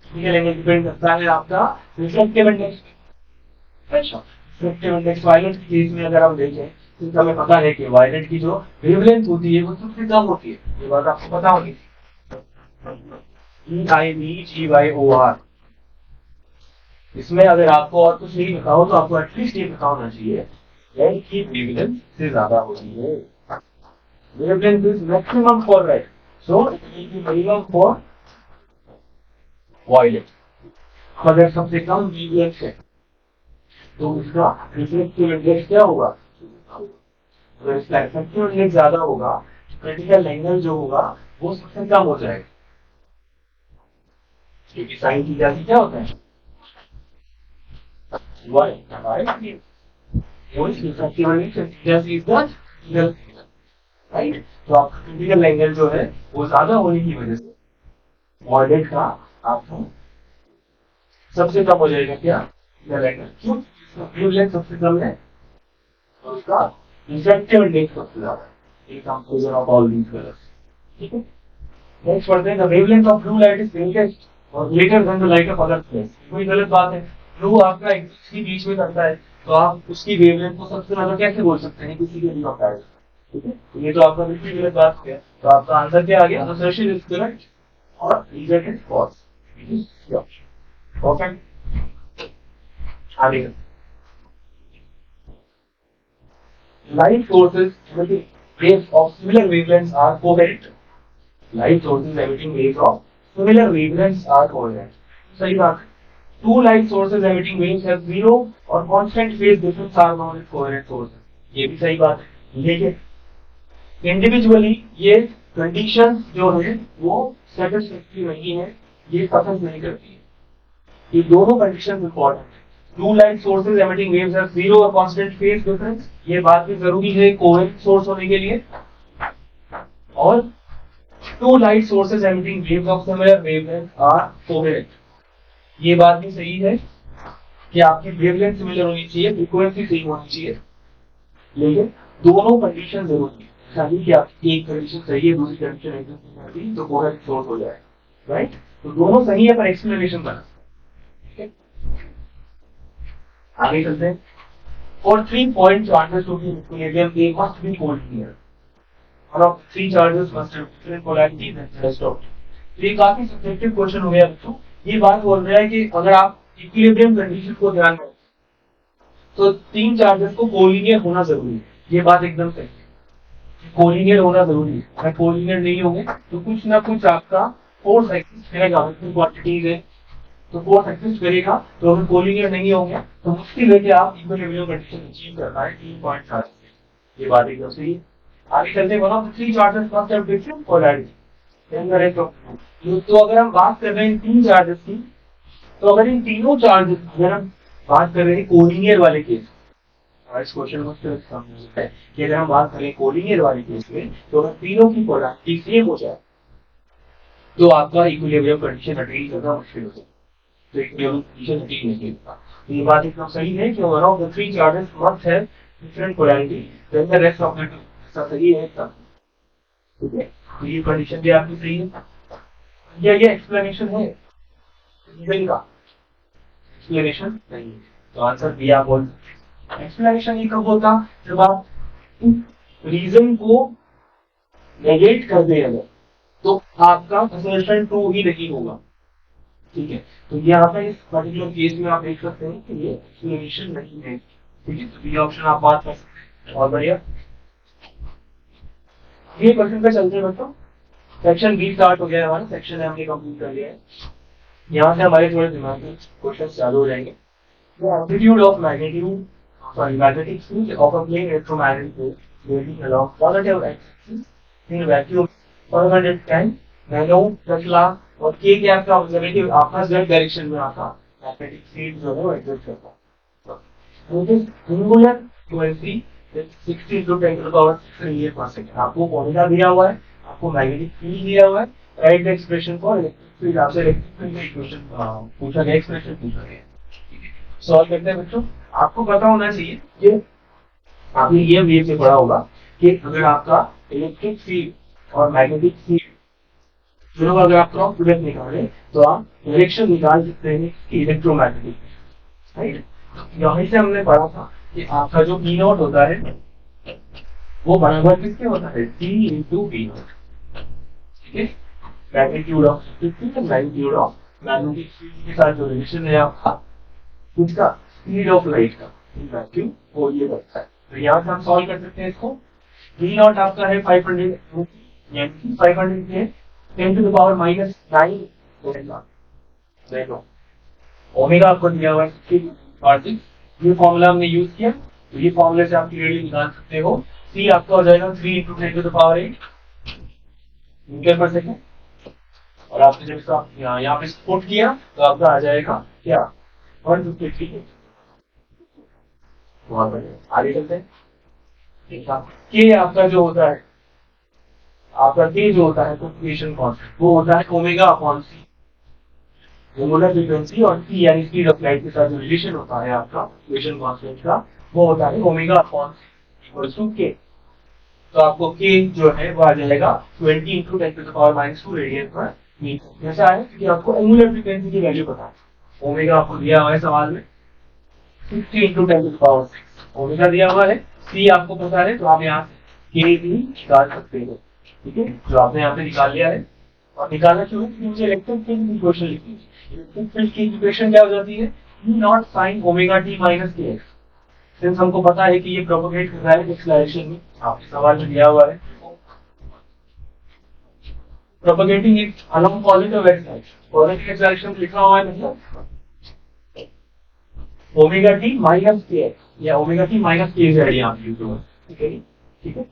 क्रिटिकल एंगल डिपेंड करता है आपका रिफ्लेक्टिव इंडेक्स। अच्छा, रिफ्लेक्टिव इंडेक्स वायलेट के केस में अगर हम देखें तो हमें पता है कि वायलेट की जो वेवलेंथ होती है वो सबसे कम होती है, ये बात आपको पता होगी। EIVGYOR। इसमें अगर आपको और कुछ नहीं पता हो तो आपको एटलीस्ट ये पता होना चाहिए कि वेवलेंथ से ज्यादा होती है। Wavelength is maximum for red, so it will be minimum for violet. अगर सबसे कम वेवलेंथ है तो उसका रिफ्लेक्टिव इंडेक्स क्या होगा, तो इसका रिफ्लेक्टिव इंडेक्स ज्यादा होगा, क्रिटिकल एंगल जो होगा वो सबसे कम हो जाएगा, क्योंकि साइन थीटा क्या होता है राइट। तो आपका क्रिटिकल एंगल जो है वो ज्यादा होने की वजह से वायलेट का आपको सबसे कम हो जाएगा क्या, क्यों, वेवलेंथ सबसे कम है तो उसका रिफ्लेक्टिव इंडेक्स सबसे ज्यादा है। एक composition of all these colours, ठीक है। नेक्स्ट पढ़ते हैं, the wavelength of blue light is greatest और greater than the light of other place. कोई गलत बात है, ब्लू आपका इसके बीच में करता है तो आप उसकी वेवलेंथ को सबसे ज्यादा कैसे बोल सकते हैं किसी के भी कंपैरिजन, ठीक है, तो ये तो आपका बिल्कुल गलत बात हो गया। तो आपका आंसर क्या आ गया? असर्शन इज करेक्ट और रीजन इज फॉल्स। परफेक्ट। आगे light sources emitting waves of similar wavelengths are coherent. Light sources emitting waves of similar wavelengths are coherent. सही बात है। Two light sources emitting waves have zero और constant phase difference are known as coherent sources. ये भी सही बात है। लेकिन इंडिविजुअली ये कंडीशंस जो है वो सेटिस्फैक्टरी नहीं है, ये पसंद नहीं करती है। ये दोनों कंडीशंस इंपॉर्टेंट है। Two light sources emitting waves have zero और कांस्टेंट फेज डिफरेंस, ये बात भी जरूरी है कोहेरेंट सोर्स होने के लिए। और two light sources emitting waves of similar wavelength are coherent, ये बात भी सही है कि आपकी वेवलेंथ सिमिलर होनी चाहिए, फ्रीक्वेंसी सेम होनी चाहिए, लेकिन दोनों कंडीशन जरूरी है। सही कि आपकी एक कंडीशन सही है, दूसरी कंडीशन एग्जिस्ट नहीं, तो कोहेरेंट सोर्स हो जाएगा, राइट। तो दोनों सही है पर एक्सप्लेनेशन बना। आगे चलते हैं। For 3 point charges to be in equilibrium, they must be collinear. One of 3 charges must have different polarity than the rest of. ये काफी सब्जेक्टिव क्वेश्चन हो गया बच्चों। ये बात बोल रहा है कि अगर आप इक्विलिब्रियम कंडीशन को ध्यान में तो 3 चार्जेस को कोलिनियर होना जरूरी है। ये बात एकदम सही है, कोलिनियर होना जरूरी है। अगर कोलिनियर नहीं होंगे तो कुछ ना कुछ आपका फोर्स एग्जिस्ट करेगा, क्वांटिटीज है तो फोर्स एग्जिस्ट करेगा। तो अगर कोलिनियर नहीं होंगे तो मुश्किल है कि आप इक्विलिब्रियम कंडीशन अचीव कर पाए 3 पॉइंट चार्जेस से। ये बात एकदम सही है। आगे चलते हैं। One of the 3 charges must have different polarity than the rest of. तो अगर हम बात कर रहे हैं 3 चार्जेस की, तो अगर इन तीनों चार्जेस अगर हम बात कर रहे हैं कोलिनियर वाले केस, इस क्वेश्चन को समझते हैं कि अगर हम बात करें कोलिनियर वाले केस में, तो अगर तीनों की पोलैरिटी सेम हो जाए तो आपका इक्विलिब्रियम कंडीशन अटेन करना मुश्किल हो जाए। तो इक्विलिब्रियम कंडीशन अटेन नहीं होगा। ये बात एकदम सही है कि one of the 3 charges must have different polarity than the rest of the two. ऐसा सही है एकदम, ठीक है। तो ये कंडीशन भी आपकी सही है। ये एक्सप्लेनेशन है रीजन का, एक्सप्लेनेशन नहीं है। तो आंसर बी आप बोल। एक्सप्लेनेशन ये कब होता जब आप रीजन को नेगेट कर दे, अगर तो आपका असर्शन ट्रू ही नहीं होगा, ठीक है। तो यहाँ पे इस पर्टिकुलर केस में आप देख सकते हैं कि ये एक्सप्लेनेशन नहीं है, ठीक है। तो ये ऑप्शन आप बात कर सकते हैं। और बढ़िया, ये क्वेश्चन पे चलते हैं बच्चों। सेक्शन बी स्टार्ट हो गया है हमारा, सेक्शन हमने कंप्लीट कर लिया है। यहाँ से हमारे थोड़े दिमाग में क्वेश्चन चालू हो जाएंगे। Amplitude of magnitude magnetic field of a plane electromagnetic wave varying along positive axis in vacuum 110 nano 10 lakh और के गैप का मतलब है कि आपका z डायरेक्शन में आपका मैग्नेटिक फील्ड जो है वो एग्जिस्ट करता है। तो सिंगुलर फ्रीक्वेंसी 60 × 10⁻⁶ रेडियन पर सेकंड आपको ओमेगा दिया हुआ है, आपको मैग्नेटिक फील्ड दिया हुआ है। Right the expression for electric field, आपसे इलेक्ट्रिक फील्ड का इक्वेशन पूछा गया, एक्सप्रेशन पूछा गया। सॉल्व करते हैं बच्चों। आपको पता होना चाहिए कि आपने ये वेव से पढ़ा होगा कि अगर आपका इलेक्ट्रिक फील्ड और मैग्नेटिक फील्ड दोनों अगर आप क्रॉस प्रोडक्ट निकालें तो आप डायरेक्शन निकाल सकते हैं कि इलेक्ट्रोमैग्नेटिक, राइट। यहीं से हमने पढ़ा था कि आपका जो E नॉट होता है वो बराबर किसके होता है, T × P नॉट, ठीक है। Magnitude of magnitude of magnetic field के साथ जो रिलेशन है आपका उसका स्पीड ऑफ लाइट का वैक्यूम वो ये बनता है। तो यहाँ से हम सॉल्व कर सकते हैं इसको। V नॉट आपका है 500 यानी 500 के 10⁻⁹ ओमेगा आपको दिया हुआ है 6। ये फॉर्मूला हमने यूज किया, तो ये फॉर्मूले से आप क्लियरली निकाल सकते हो। C आपका हो जाएगा 3 × 10⁸ मीटर पर सेकेंड, और आपने जब यहाँ पे पुट किया तो आपका आ जाएगा क्या 153। बहुत बढ़िया, आगे चलते हैं। के आपका जो होता है, आपका के जो होता है प्रोपगेशन कांस्टेंट वो होता है ω/c। एंगुलर फ्रीक्वेंसी और c यानी स्पीड ऑफ लाइट के साथ जो रिलेशन होता है आपका प्रोपगेशन कांस्टेंट का वो होता है ω/c k। तो आपको k जो है वो आ जाएगा 20 × 10⁻⁻² रेडियन पर मीटर। जैसा है कि आपको एंगुलर फ्रीक्वेंसी की वैल्यू पता है। ओमेगा आपको दिया हुआ है सवाल में 60 × 10⁶ ओमेगा दिया हुआ है। c आपको पता है तो आप यहाँ के भी निकाल सकते हो, ठीक है, जो आपने यहाँ पे निकाल लिया है। और निकालना क्यों है, क्योंकि मुझे इलेक्ट्रिक फील्ड की इक्वेशन लिखनी है। इलेक्ट्रिक फील्ड की इक्वेशन क्या हो जाती है, E not sine omega t minus k x. Since हमको पता है कि ये प्रोपोगेट कर रहा है एक्स डायरेक्शन में, आपके सवाल में दिया हुआ है propagating it along positive x direction, positive x direction में लिखा हुआ है मतलब omega t minus k x या ओमेगा टी माइनस के जेड यहाँ पे यूज होगा, ठीक है, ठीक है।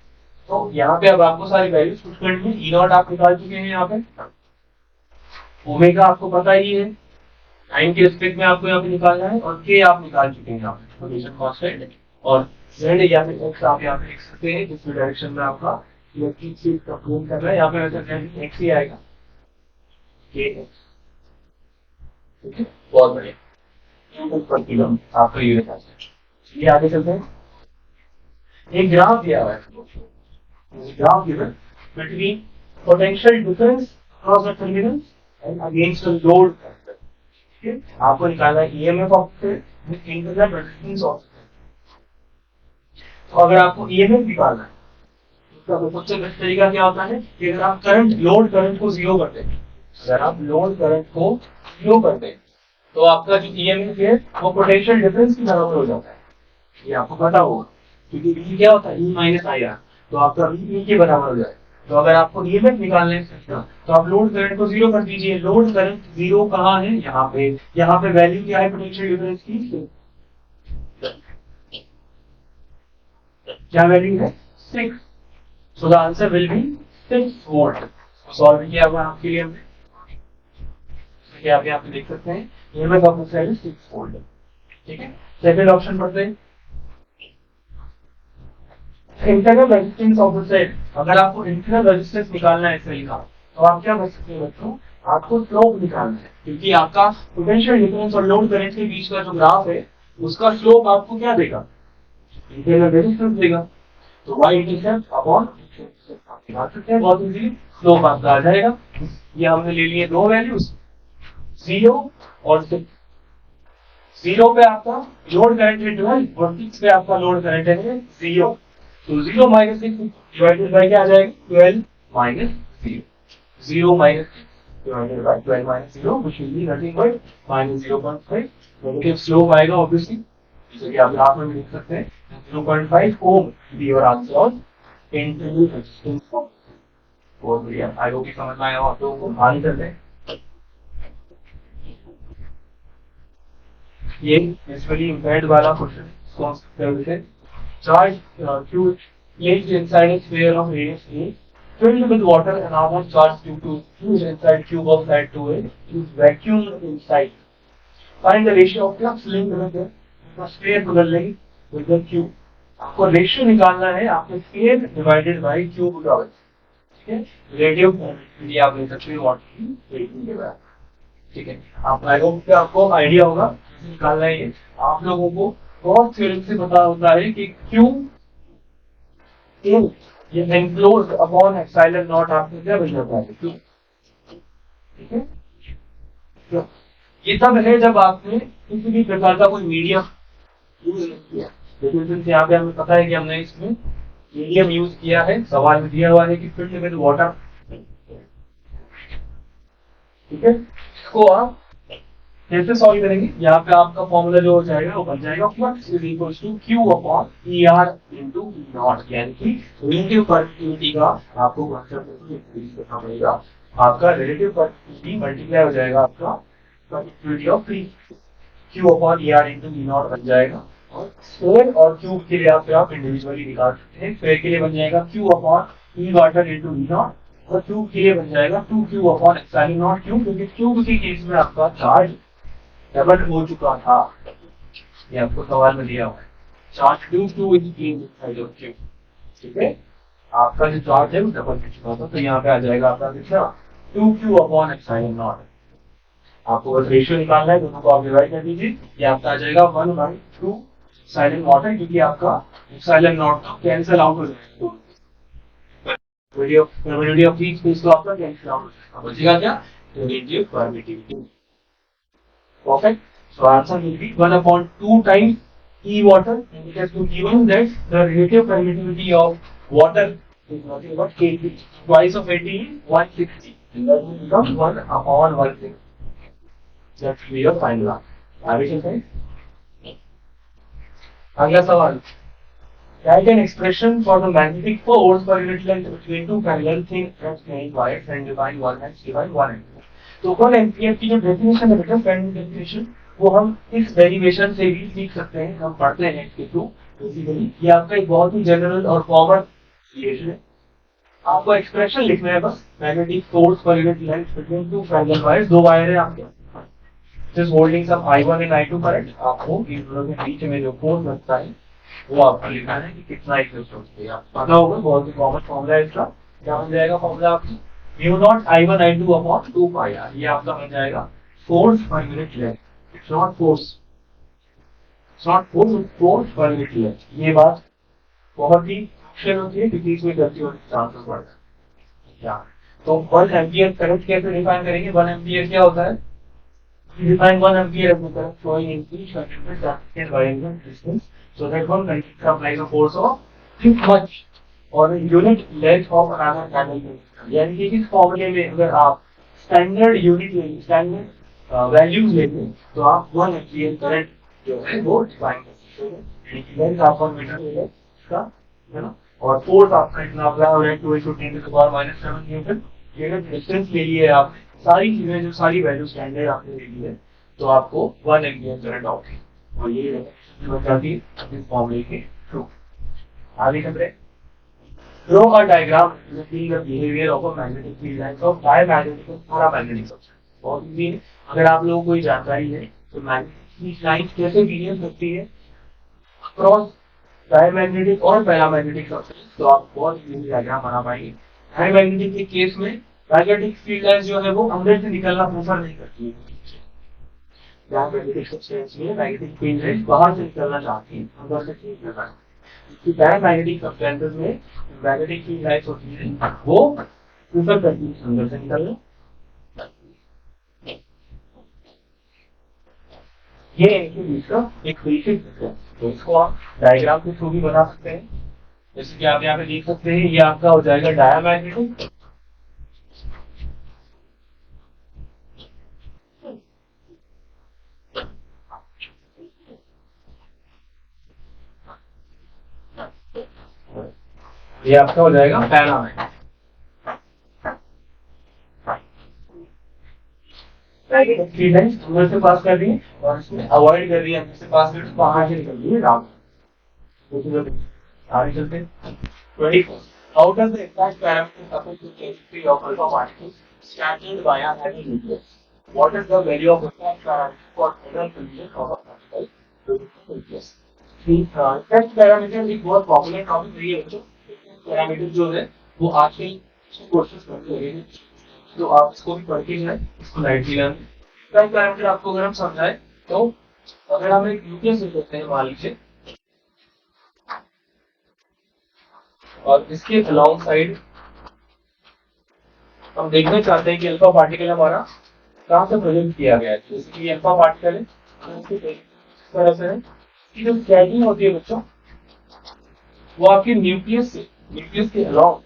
तो यहाँ पे अब आपको सारी वैल्यूज पुट करनी है। ई नॉट आप निकाल चुके हैं यहाँ पे, ओमेगा आपको पता ही है, टाइम के रिस्पेक्ट में आपको यहाँ पे निकालना है, और के आप निकाल चुके हैं यहाँ पे पोजीशन कांस्टेंट, और जेड या फिर एक्स आप यहाँ पे लिख सकते हैं जिस डायरेक्शन में आपका इलेक्ट्रिक फील्ड का फ्लो कर रहा है। यहाँ पे वैसे जेड एक्स ही आएगा, के एक्स, ठीक है, बहुत बढ़िया। आपका यूनिट आ जाए। ये आगे चलते हैं, एक ग्राफ दिया हुआ है, graph given between potential difference across the terminals and against the load factor, ठीक है। आपको निकालना है EMF of with internal resistance of. तो अगर आपको ईएमएफ निकालना है, इसका सबसे बेस्ट तरीका क्या होता है कि अगर आप करंट लोड करंट को जीरो कर दें, अगर आप लोड करंट को जीरो कर दें तो आपका जो ईएमएफ है वो पोटेंशियल डिफरेंस के बराबर हो जाता है, ये आपको पता होगा, क्योंकि V क्या होता है, E माइनस आई आर, तो आपका V E के बराबर हो जाए। तो अगर आपको ईएमएफ निकालना है तो आप लोड करंट को जीरो कर दीजिए। लोड करंट जीरो कहाँ है, यहाँ पे, यहाँ पे वैल्यू क्या है पोटेंशियल डिफरेंस की, क्या वैल्यू है 6, so the answer will B 6 volt. Solve किया हुआ आपके लिए हमने, आप यहाँ पे देख सकते हैं EMF of the cell 6 volt, ठीक है। सेकंड ऑप्शन पढ़ते हैं, internal resistance of the cell. अगर आपको इंटरनल रेजिस्टेंस निकालना है सेल का तो आप क्या कर सकते हैं बच्चों, आपको स्लोप निकालना है, क्योंकि आपका पोटेंशियल डिफरेंस और लोड करंट के बीच का जो ग्राफ है उसका स्लोप आपको क्या देगा, इंटरनल रेजिस्टेंस देगा। तो y इंटरसेप्ट अपॉन निकाल सकते हैं बहुत इजीली, स्लोप आपका आ जाएगा। ये हमने ले लिए दो वैल्यूज 0 और 6। 0 पे आपका लोड करंट है 12 और 6 पे आपका लोड करंट है 0। तो 0 माइनस 6 डिवाइडेड बाय क्या आ जाएगा, 12 minus 0, 0 minus 6 divided by 12 minus 0 which will be nothing but minus 0.5। Negative slope आएगा ऑब्वियसली, जैसे कि आप ग्राफ में देख सकते हैं 0.5 ohm be your answer into resistance. बहुत बढ़िया, आई होप कि समझ में आया हो आप लोगों को। आगे चलते हैं, ये यूजुअली इम्पेयर्ड वाला क्वेश्चन सॉल्व करते हैं। Charge Q placed inside a sphere of radius A filled with water and amount charge Q2 is inside cube of that 2A is vacuumed inside. Find the ratio of flux linked with the sphere बदल लेगी with the cube। आपको रेशियो निकालना है आपके स्फीयर डिवाइडेड बाय क्यूब का, ठीक है। रेडियो ये आप ले सकते हो वाट की रेटिंग के बाद, ठीक है। आपको आइडिया होगा निकालना है। आप लोगों को बहुत थ्योरम से पता होता है कि Q ये एनक्लोज्ड अपॉन एप्सिलॉन नॉट आपको क्या बन जाता है, ठीक है। तो ये तब है जब आपने किसी भी प्रकार का कोई मीडियम यूज नहीं किया, लेकिन सिंस यहाँ पे हमें पता है कि हमने इसमें मीडियम यूज किया है, सवाल में दिया हुआ है कि फिल्ड विद वाटर, ठीक है। इसको आप कैसे सॉल्व करेंगे, यहाँ पे आपका फॉर्मूला जो हो जाएगा वो बन जाएगा flux is equals to Q upon ER into E nought, यानी कि रिलेटिव परमिटिविटी का आपको कांसेप्ट इंक्रीज करना पड़ेगा। आपका रिलेटिव परमिटिविटी मल्टीप्लाई हो जाएगा आपका permittivity of free, Q upon ER into E not बन जाएगा। और स्फीयर और क्यूब के लिए आप इंडिविजुअली निकाल सकते हैं। स्फीयर के लिए बन जाएगा Q upon E water into E not, और क्यूब के लिए बन जाएगा 2Q upon epsilon not cube, क्योंकि क्यूब के केस में आपका चार्ज डबल हो चुका था, ये आपको सवाल में दिया हुआ है। Charge Q2 is inside of Q, ठीक है। आपका जो चार्ज है वो डबल हो चुका था, तो यहाँ पे आ जाएगा आपका कितना 2Q अपॉन एप्सिलॉन नॉट। आपको बस रेशियो निकालना है, दोनों को आप डिवाइड कर दीजिए, ये आपका आ जाएगा 1/2 एप्सिलॉन नॉट है, क्योंकि आपका एप्सिलॉन नॉट का कैंसिल आउट हो जाएगा, प्रोबेबिलिटी ऑफ फ्री स्पेस तो आपका कैंसिल आउट हो जाएगा, बचेगा क्या, relative permittivity. Perfect. So answer will be 1/2 times E water, and it has been given that the relative permittivity of water is nothing but 80. Twice of 80 is 160. That will become 1 upon 160. That will be your final answer. आगे चलते हैं अगला सवाल. Write an expression for the magnetic force per unit length between two parallel things as many wires and define 1 and divide 1 ampere. तो 1 एम्पियर की जो डेफिनेशन है बेटा फ्रेंड डेफिनेशन वो हम इस डेरिवेशन से भी सीख सकते हैं. हम पढ़ते हैं इसके थ्रू. बेसिकली ये आपका एक बहुत ही जनरल और कॉमन रिलेशन है. आपको एक्सप्रेशन लिखना है बस. Magnetic force per unit length between two parallel wires. दो वायर है आपके जिस holding some I1 and I2 current. आपको इन दोनों के बीच में जो फोर्स लगता है वो आपको लिखना है कि कितना एक्सिस्ट होता है. आपको पता होगा बहुत ही कॉमन फॉर्मूला है इसका. क्या बन जाएगा फॉर्मूला आपकी mu nought I1 I2 upon 2 pi r. ये आपका बन जाएगा force per unit length. It's not force, it's not force, force per unit length. ये बात बहुत ही क्वेश्चन होती है क्योंकि इसमें गलती होने के चांसेस बढ़ता है. क्या तो 1 एम्पियर करंट कैसे डिफाइन करेंगे. 1 एम्पियर क्या होता है. Define 1 ampere as the current flowing in each conductor transmitted by a distance, so that one conductor applies a force of this much on a unit length of another conductor. यानी कि इस फॉर्मूले में अगर आप स्टैंडर्ड यूनिट लेंगे, स्टैंडर्ड वैल्यूज लेंगे तो आप 1 एम्पियर करंट जो है वो डिफाइन कर सकते हैं. लेंथ आपका मीटर ले लें इसका, है ना. और फोर्स आपका इतना अप्लाई हो रहा है 2 × 10⁻⁷ न्यूटन. ये डिस्टेंस ले लिए आपने, सारी चीजें जो सारी वैल्यू स्टैंडर्ड आपने ले ली है तो आपको 1 एम्पियर करंट आउट है. और ये बन जाती है इस फॉर्मूले के थ्रू. आगे चल रहे. Draw a diagram representing the behavior of a magnetic field lines of diamagnetic and paramagnetic substance. बहुत इजी है. अगर आप लोगों को कोई जानकारी है तो मैग्नेटिक फील्ड लाइंस कैसे बिहेव करती है अक्रॉस डायमैग्नेटिक और पैरामैग्नेटिक सब्सटेंस तो आप बहुत इजीली डायग्राम बना पाएंगे. डायमैग्नेटिक के केस में मैग्नेटिक फील्ड लाइंस जो है वो अंदर से निकलना प्रेफर नहीं करती है. डायमैग्नेटिक सब्सटेंस में मैग्नेटिक फील्ड लाइंस बाहर से निकलना चाहती है, अंदर से नहीं निकलना चाहती. पैरामैग्नेटिक सब्सटेंसेस में मैग्नेटिक फील्ड लाइंस होती है वो प्रेफर करती है अंदर से निकलना. ये इनके बीच का एक बेसिक डिफरेंस. तो इसको आप डायग्राम के थ्रू भी बना सकते हैं. जैसे कि आप यहाँ पे देख सकते हैं ये आपका हो जाएगा डायमैग्नेटिक. ये आपका हो जाएगा पैरामैग्नेटिक. मैग्नेटिक फील्ड लाइंस अंदर से पास कर रही है और इसमें अवॉइड कर रही है अंदर से पास कर रही है, बाहर से निकल रही है राउंड. आगे चलते हैं. 24. How does the exact parameter affect the chemistry of alpha particles scattered via heavy nucleus? What is the value of exact parameter for total collision of a particle with nucleus? Exact parameter एक बहुत पॉपुलर टॉपिक रही है बच्चों. पैरामीटर जो है वो आजकल कोशिश करते हैं तो आप इसको भी पढ़ के जाए, इसको लाइटली लें. exact parameter आपको अगर हम समझाए तो अगर हम एक न्यूक्लियस लेते हैं मान लीजिए और इसके अलोंग साइड हम देखना चाहते हैं कि अल्फा पार्टिकल हमारा कहाँ से प्रेजेंट किया गया है. जैसे कि अल्फा पार्टिकल है इस तरह से है कि जो स्कैटरिंग होती है बच्चों वो आपके न्यूक्लियस के अलोंग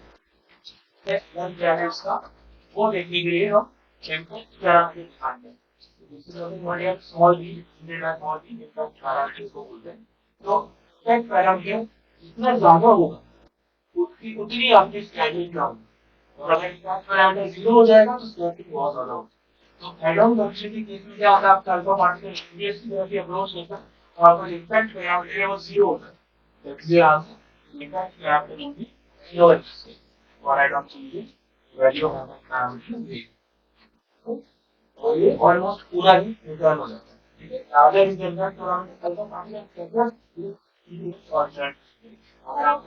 क्या है उसका वो देखने के लिए हम पैरामीटर दिखाते हैं. स्मॉल वी स्मॉल वी को बोलते हैं. तो पैरामीटर जितना ज्यादा होगा उतनी आपकी स्कैटरिंग कम. और अगर पैरामीटर 0 हो जाएगा तो स्कैटरिंग बहुत ज्यादा होगी. तो हेड ऑन जंक्शन के केस में क्या होता है आपका अल्फा पार्टिकल न्यूक्लियस की तरफ अप्रोच लेता है और आपका इम्पैक्ट पैरामीटर है वो 0 होता है. इसलिए आंसर इम्पैक्ट पैरामीटर होगी 0 है. और हेड ऑन चीजें वैल्यू ऑफ पैरामीटर 0 और ये ऑलमोस्ट पूरा ही रिटर्न हो जाता है. ठीक है. अगर इस impact parameter alpha particle constant अगर आप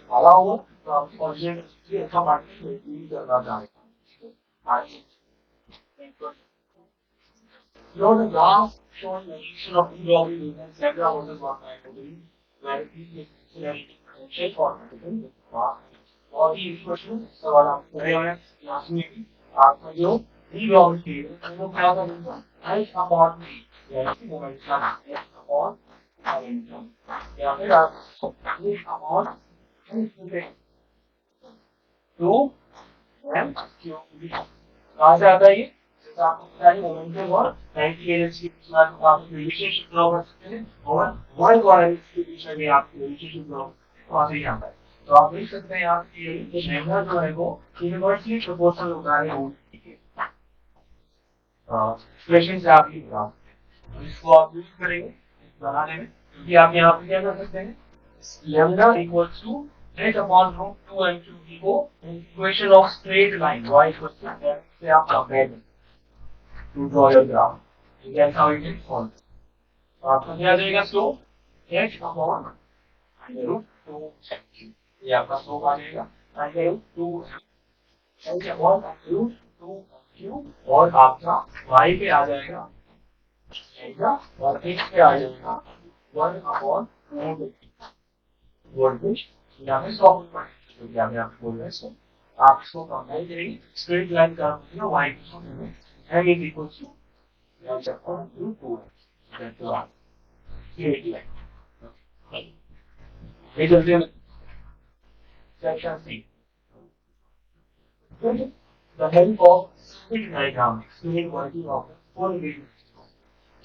वाला होगा तो आप कांस्टेंट अल्फा पार्टिकल यूज करना चाहेंगे. आगे Now the graph shows variation of E-log in zebra versus one category, where P is potential for और ये क्वेश्चन सवाल आप पढ़े हुए क्लास में भी आपका जो E-log है वो क्या होगा H upon P यानी कि मोमेंटम H upon मोमेंटम या फिर आप H upon two m q b कहाँ से आता है ये? जैसे आपको पता है मोमेंटम और टाइम की एनर्जी के बीच में आप रिलेशनशिप ड्रॉ कर सकते हैं और वर्क और एनर्जी के बीच में भी आप रिलेशनशिप ड्रॉ वहाँ से ही आता है। तो आप देख सकते हैं यहाँ पे लैम्डा जो है वो इनवर्सली प्रोपोर्शनल होता है ओमेगा के। एक्सप्रेशन से आप ये बता सकते हैं। तो इसको आप यूज करेंगे बनाने में, क्योंकि आप यहाँ पे क्या कर सकते हैं, lambda equals to h upon root 2 and 2 को equation of straight line y equals to x से आप compare to draw your graph. That's how it is solved. तो आपका क्या आ जाएगा स्लोप h upon root 2 ये आपका स्लोप आ जाएगा under root 2 h upon root 2 q और आपका y पे आ जाएगा और x पे आ जाएगा 1 upon root वोल्टेज यहाँ पे 100 जो कि आपने आपको बोल रहे हैं सो आप इसको कंपेयर करेंगे स्ट्रेट लाइन का मतलब y की फॉर्म में m is equal to h upon root 2 that's all straight line. ये चलते हैं section see the help of straight diagram explain working of full wave.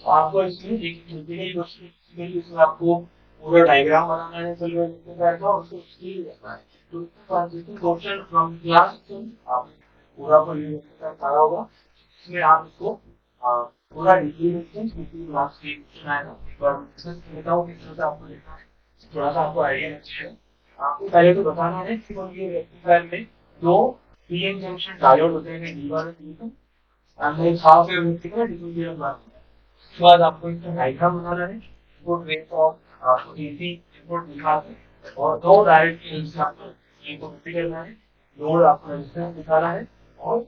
आपको इसमें एक इंटीग्रल क्वेश्चन इसमें आपको पूरा डायग्राम बनाना है तो ये लिखा और उसको स्केल करना है। तो ट्रांजिशन क्वेश्चन फ्रॉम क्लास आप पूरा को ये करना होगा। इसमें आप इसको पूरा डिटेल में किसी मार्क्स के क्वेश्चन आएगा एक बार डिस्कस करता हूं किस तरह से आपको लिखना है, थोड़ा सा आपको आइडिया लग जाएगा। आपको पहले तो बताना है कि ये रेक्टिफायर में दो पीएन जंक्शन डायोड होते हैं D1 और D2 अंदर एक हाफ वेव रेक्टिफायर है डिफरेंशियल मार्क। उसके बाद आपको इसका डायग्राम बनाना है इनपुट वेवफॉर्म आपको एसी इनपुट दिखा है और दो डायरेक्ट इंस्ट्रक्टर इनको कॉपी करना है, लोड आपको रेजिस्टेंस दिखाना है और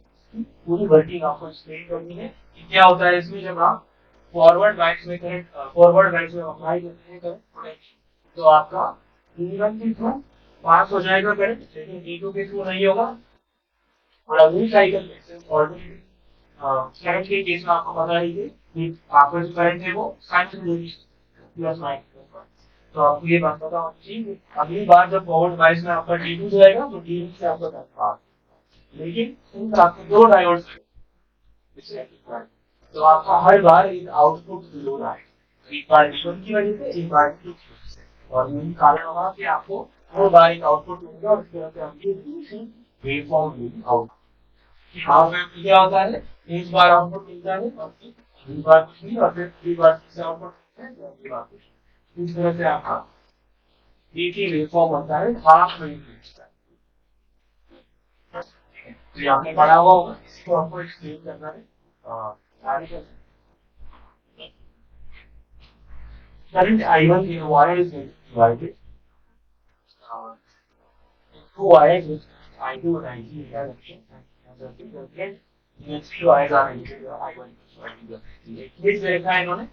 पूरी वर्किंग आपको एक्सप्लेन करनी है कि क्या होता है इसमें जब आप फॉरवर्ड बायस में करंट फॉरवर्ड बायस में अप्लाई करते हैं करंट तो आपका D1 के थ्रू पास हो जाएगा करंट लेकिन D2 के थ्रू नहीं होगा। और अगली साइकिल में ऑलरेडी करंट के केस में आपको पता ही है कि आपका जो करंट है वो साइन प्लस माइनस। तो आपको ये बात पता होनी चाहिए अगली बार जब फॉरवर्ड बायस में आपका D2 जाएगा तो D2 से आपका करंट पास, लेकिन इन आपके दो डायोड्स तो आपका हर बार इन आउटपुट लोड आएगा, एक बार D1 की वजह से एक बार D2 की वजह से, और यही कारण होगा कि आपको हर बार एक आउटपुट मिलेगा और इस तरह से आपकी दूसरी वेवफॉर्म मिलेगी आउटपुट। हाफ वेव क्या होता है, एक बार आउटपुट मिलता है और फिर बार कुछ नहीं और फिर 3 बार से आउटपुट मिलता है अगली बार कुछ, इस तरह से आपका एक ही वेवफॉर्म बनता है हाफ वेव का। तो ये आपने पढ़ा हुआ होगा, इसको आपको एक्सप्लेन करना है। current I1 in wire is divided two wires with I2 and I3 interaction and the different three wires are related I1 ये देखा है इन्होंने,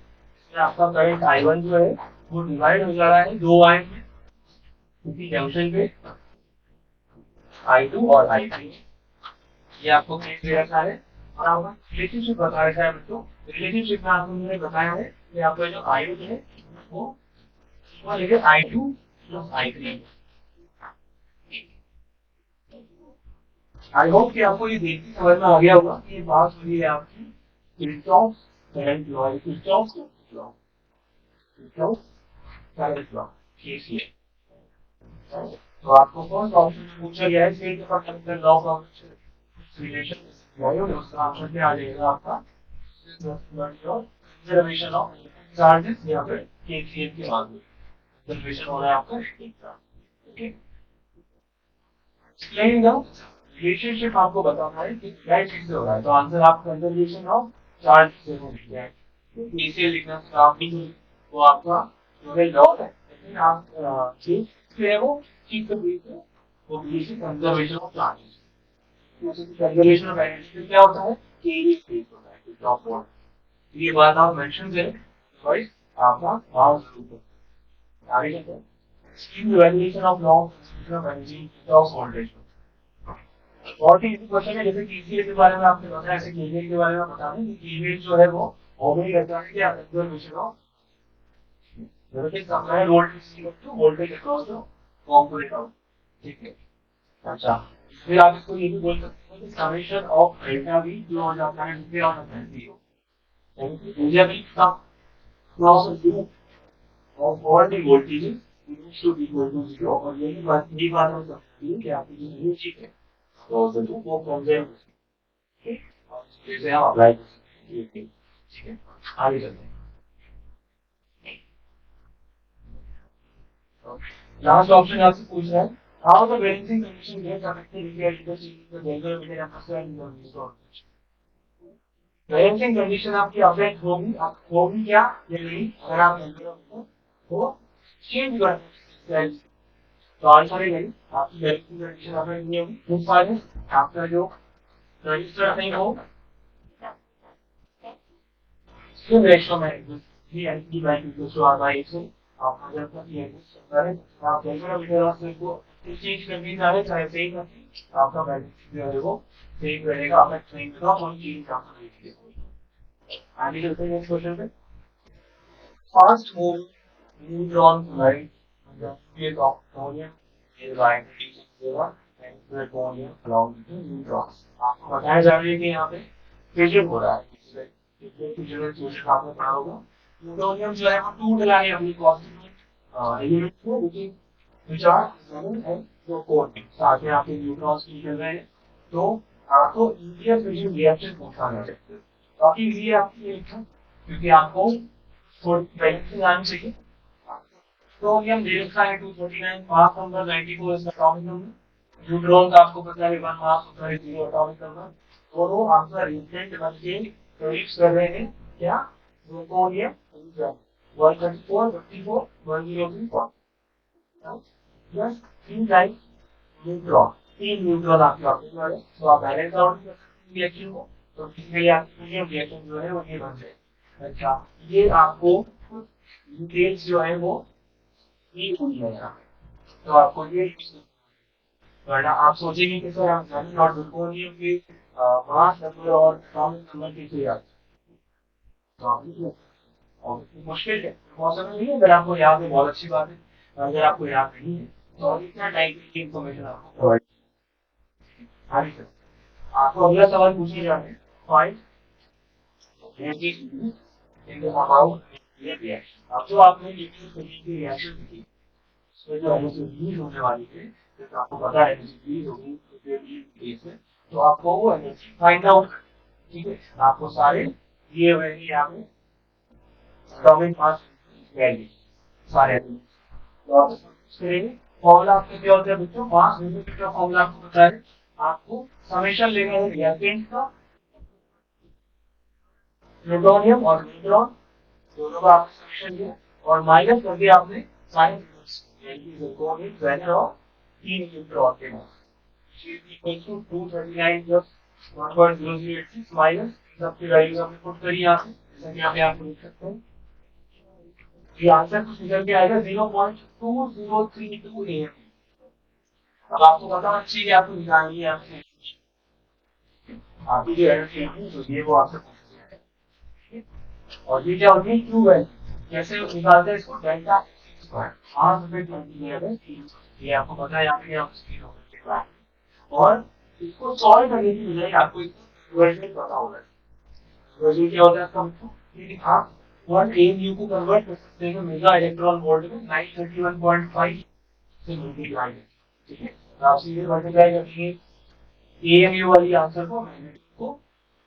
आपका करंट I1 जो है वो डिवाइड हो जा रहा है दो वायर में किसी जंक्शन पे I2 और I3, ये आपको केस दे रखा है और आपका रिलेशनशिप बता रखा है बच्चों। रिलेशनशिप में आपको मैंने बताया है कि आपका जो I1 है वो लेके I2 plus I3। I hope कि आपको ये देखने समझ में आ गया होगा कि ये बात हुई है आपकी Kirchhoff current law, Kirchhoff current law KCL. तो आपको कौन सा ऑप्शन पूछा गया है स्टेट का कंडक्टर लॉ का रिलेशन वॉल्यूम, उसका आंसर क्या आ जाएगा आपका कंजर्वेशन ऑफ चार्जेस या फिर केसीएल के बाद कंजर्वेशन हो रहा है आपका ओके। एक्सप्लेन द रिलेशनशिप आपको बताना है कि क्या चीज से हो रहा है, तो आंसर आप कंजर्वेशन ऑफ चार्ज से हो गया है। केसीएल लिखना स्टार्ट नहीं वो आपका जो है लॉ है, लेकिन आप चीज से वो चीज को देखिए वो बेसिक कंजर्वेशन ऑफ चार्जेस। जैसे कि कंजर्वेशन ऑफ एनर्जी क्या होता है कि स्पेस होता है टॉप वन, ये बात आप मेंशन करें गाइस आपका आउट जरूर आगे चलते हैं। Scheme evaluation of law of energy loss voltage बहुत ही इजी क्वेश्चन है। जैसे केसीएल के बारे में आपने बताया, ऐसे केवीएल के बारे में बता दें कि केवीएल जो है वो ओमेगा रहता है क्या conservation of voltage supply voltage to voltage across the component of ठीक है। अच्छा, फिर आप इसको ये भी बोल सकते हैं कि समेशन ऑफ डेल्टा भी जो हो जाता है डी ऑन अपॉन 0, यानी कि ऊर्जा भी का loss of all the voltages needs to be equal to 0, और यही बात हो सकती है कि आपकी जो म्यूजिक है तो वो कंजर्व, जैसे हम अप्लाई कर सकते हैं। ठीक है, आगे चलते हैं। लास्ट ऑप्शन आपसे पूछ रहा है, how the balancing condition gets affected if electricity the delta between atmosphere and the balancing condition आपकी अफेक्ट होगी क्या या नहीं, अगर आप तो चेंज कर सकते हैं। तो आंसर है नहीं, आपकी बैलेंसिंग कंडीशन अफेक्ट नहीं होगी। उस बार आपका जो रजिस्टर नहीं हो स्विंग रेशियो में ये एंटी बाइक equals to r by x है। आप अगर तक ये करें आप कैलकुलेटर वगैरह से को चेंज करके जा रहे चाहे सही करके आपका बैलेंस जो है वो सही रहेगा, अफेक्ट नहीं होगा और चेंज आपका नहीं होगा। आगे चलते हैं इस क्वेश्चन पे। Fast move neutron flight the field of thorium is like zero and plutonium belongs to neutrons। आपको बताया जा रहा है कि यहाँ पे फ्यूजन हो रहा है, फ्यूजन फ्यूजन आपने पढ़ा होगा। प्लूटोनियम जो है वो टूट रहा है अपनी कॉन्स्टिट्यूएंट एलिमेंट को, which are 7 and 4 साथ में आपके न्यूट्रॉन्स निकल रहे हैं। तो आपको इमीडिएट फ्यूजन रिएक्शन पहुंचाना है, काफी इजी है आपके लिए, क्योंकि आपको थोड़ी बैलेंसिंग आनी चाहिए। तो हम दे रखा है 239 मास नंबर 94 इसका एटॉमिक नंबर, न्यूट्रॉन का आपको पता है 1 मास होता है 0 एटॉमिक नंबर। दोनों आंसर रिएक्टेंट बन के प्रोड्यूस कर रहे हैं क्या, plutonium 134 54 103 plus 3 times neutron, 3 neutron आपके ऑप्शन में है। तो आप बैलेंस आउट कर सकते हैं रिएक्शन को, तो इसलिए आपकी रिएक्शन जो है वो ये बन जाए। अच्छा, ये आपको डिटेल्स जो है वो ये होनी है यहाँ पे। तो आपको ये वरना आप सोचेंगे कि सर हम जानी और प्लूटोनियम के मास नंबर और एटॉमिक नंबर कैसे याद, तो आप और मुश्किल है, मौसम नहीं है। अगर आपको याद है बहुत अच्छी बात है, अगर आपको याद नहीं है तो इतना टाइप की इंफॉर्मेशन आपको प्रोवाइड। आगे सर आपको अगला सवाल पूछे जा रहे हैं, find in the amount reaction. अब जो आपने रिएक्शन की उसमें जो एनर्जी रिलीज होने वाली है, जैसे आपको पता है एनर्जी रिलीज होगी केस में, तो आपको वो एनर्जी फाइंड आउट, ठीक है। आपको सारे दिए हुए हैं यहाँ पे एटॉमिक मास वैल्यू सारे तो आप करेंगे। फॉर्मूला आपको क्या होता है बच्चों, मास यूनिट का फॉर्मूला आपको पता है, आपको समेशन लेना है रिएक्टेंट का, प्लूटोनियम और न्यूट्रॉन दोनों का आपने समेशन लिया और माइनस करके आपने sign zirconium value of 3 neutron के mass equal to 239 plus 1.006 minus सबकी वैल्यूज हमने पुट करी यहाँ पे, जैसा कि यहाँ पे आप लिख सकते हैं। ये आंसर कुछ निकल के आएगा 0.2032 AM। अब आपको पता होना चाहिए कि आपको निकालनी है आपकी जो एनर्जी होती है वो आपसे पूछती है। और ये क्या होती है क्यू वैल्यू, कैसे निकालते हैं इसको, डेल्टा हाफ पे 20 ये आपको पता है, यहाँ पे आप स्पीड होगा और इसको सॉल्व करने की बजाय आपको इसको वर्जन पता होगा। वर्जन क्या होता है इसका मतलब, ये आप 1 AMU को कन्वर्ट कर सकते हैं मेगा इलेक्ट्रॉन वोल्ट में 931.5 से मल्टीप्लाई, ठीक है। तो आप सीधे मल्टीप्लाई करेंगे AMU वाली आंसर को मैग्नेटिक को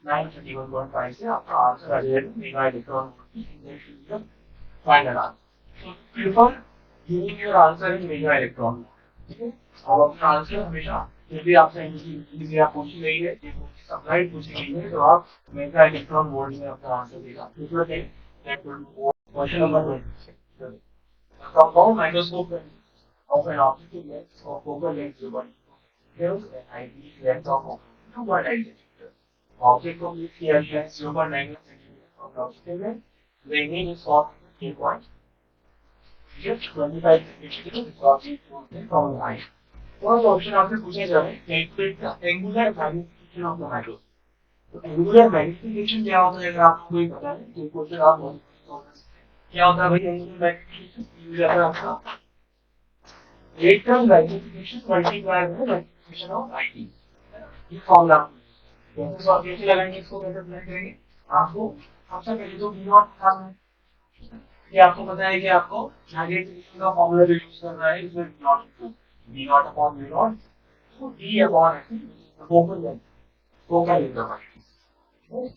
931.5 से, आपका आंसर आ जाएगा mega electron volt final answer. Prefer using your answer in mega electron, ठीक है। अब अपना आंसर हमेशा जब भी आपसे एनर्जी आप पूछी गई है, सप्लाई पूछी गई है, तो आप मेगा इलेक्ट्रॉन वोल्ट में अपना आंसर देगा। Question number 1, compound microscope of an optical lens of focal length given gives an ideal length of 2.8 cm. Object of this here has 0.9 cm of the optical length. The image is of 3 points. Just 25 cm is object from the eye. First option आपसे पूछा जा रहा है calculate the angular magnification of the microscope. तो angular magnification क्या होता है, अगर आपको कोई पता है तो क्वेश्चन आप क्या होता है भाई एंगुलर मैग्निफिकेशन, यूज आता है आपका रेट टर्म मल्टीप्लिकेशन मल्टीप्लाई में मल्टीप्लिकेशन ऑफ आईटी, ये फॉर्मूला कैसे सॉल्व कैसे लगाएंगे, इसको कैसे अप्लाई करेंगे। आपको सबसे पहले तो v0 निकालना है। ये आपको पता है कि आपको मल्टीप्लिकेशन का फॉर्मूला जो यूज करना है, इसमें v0 अपॉन v0 तो d upon focal focal length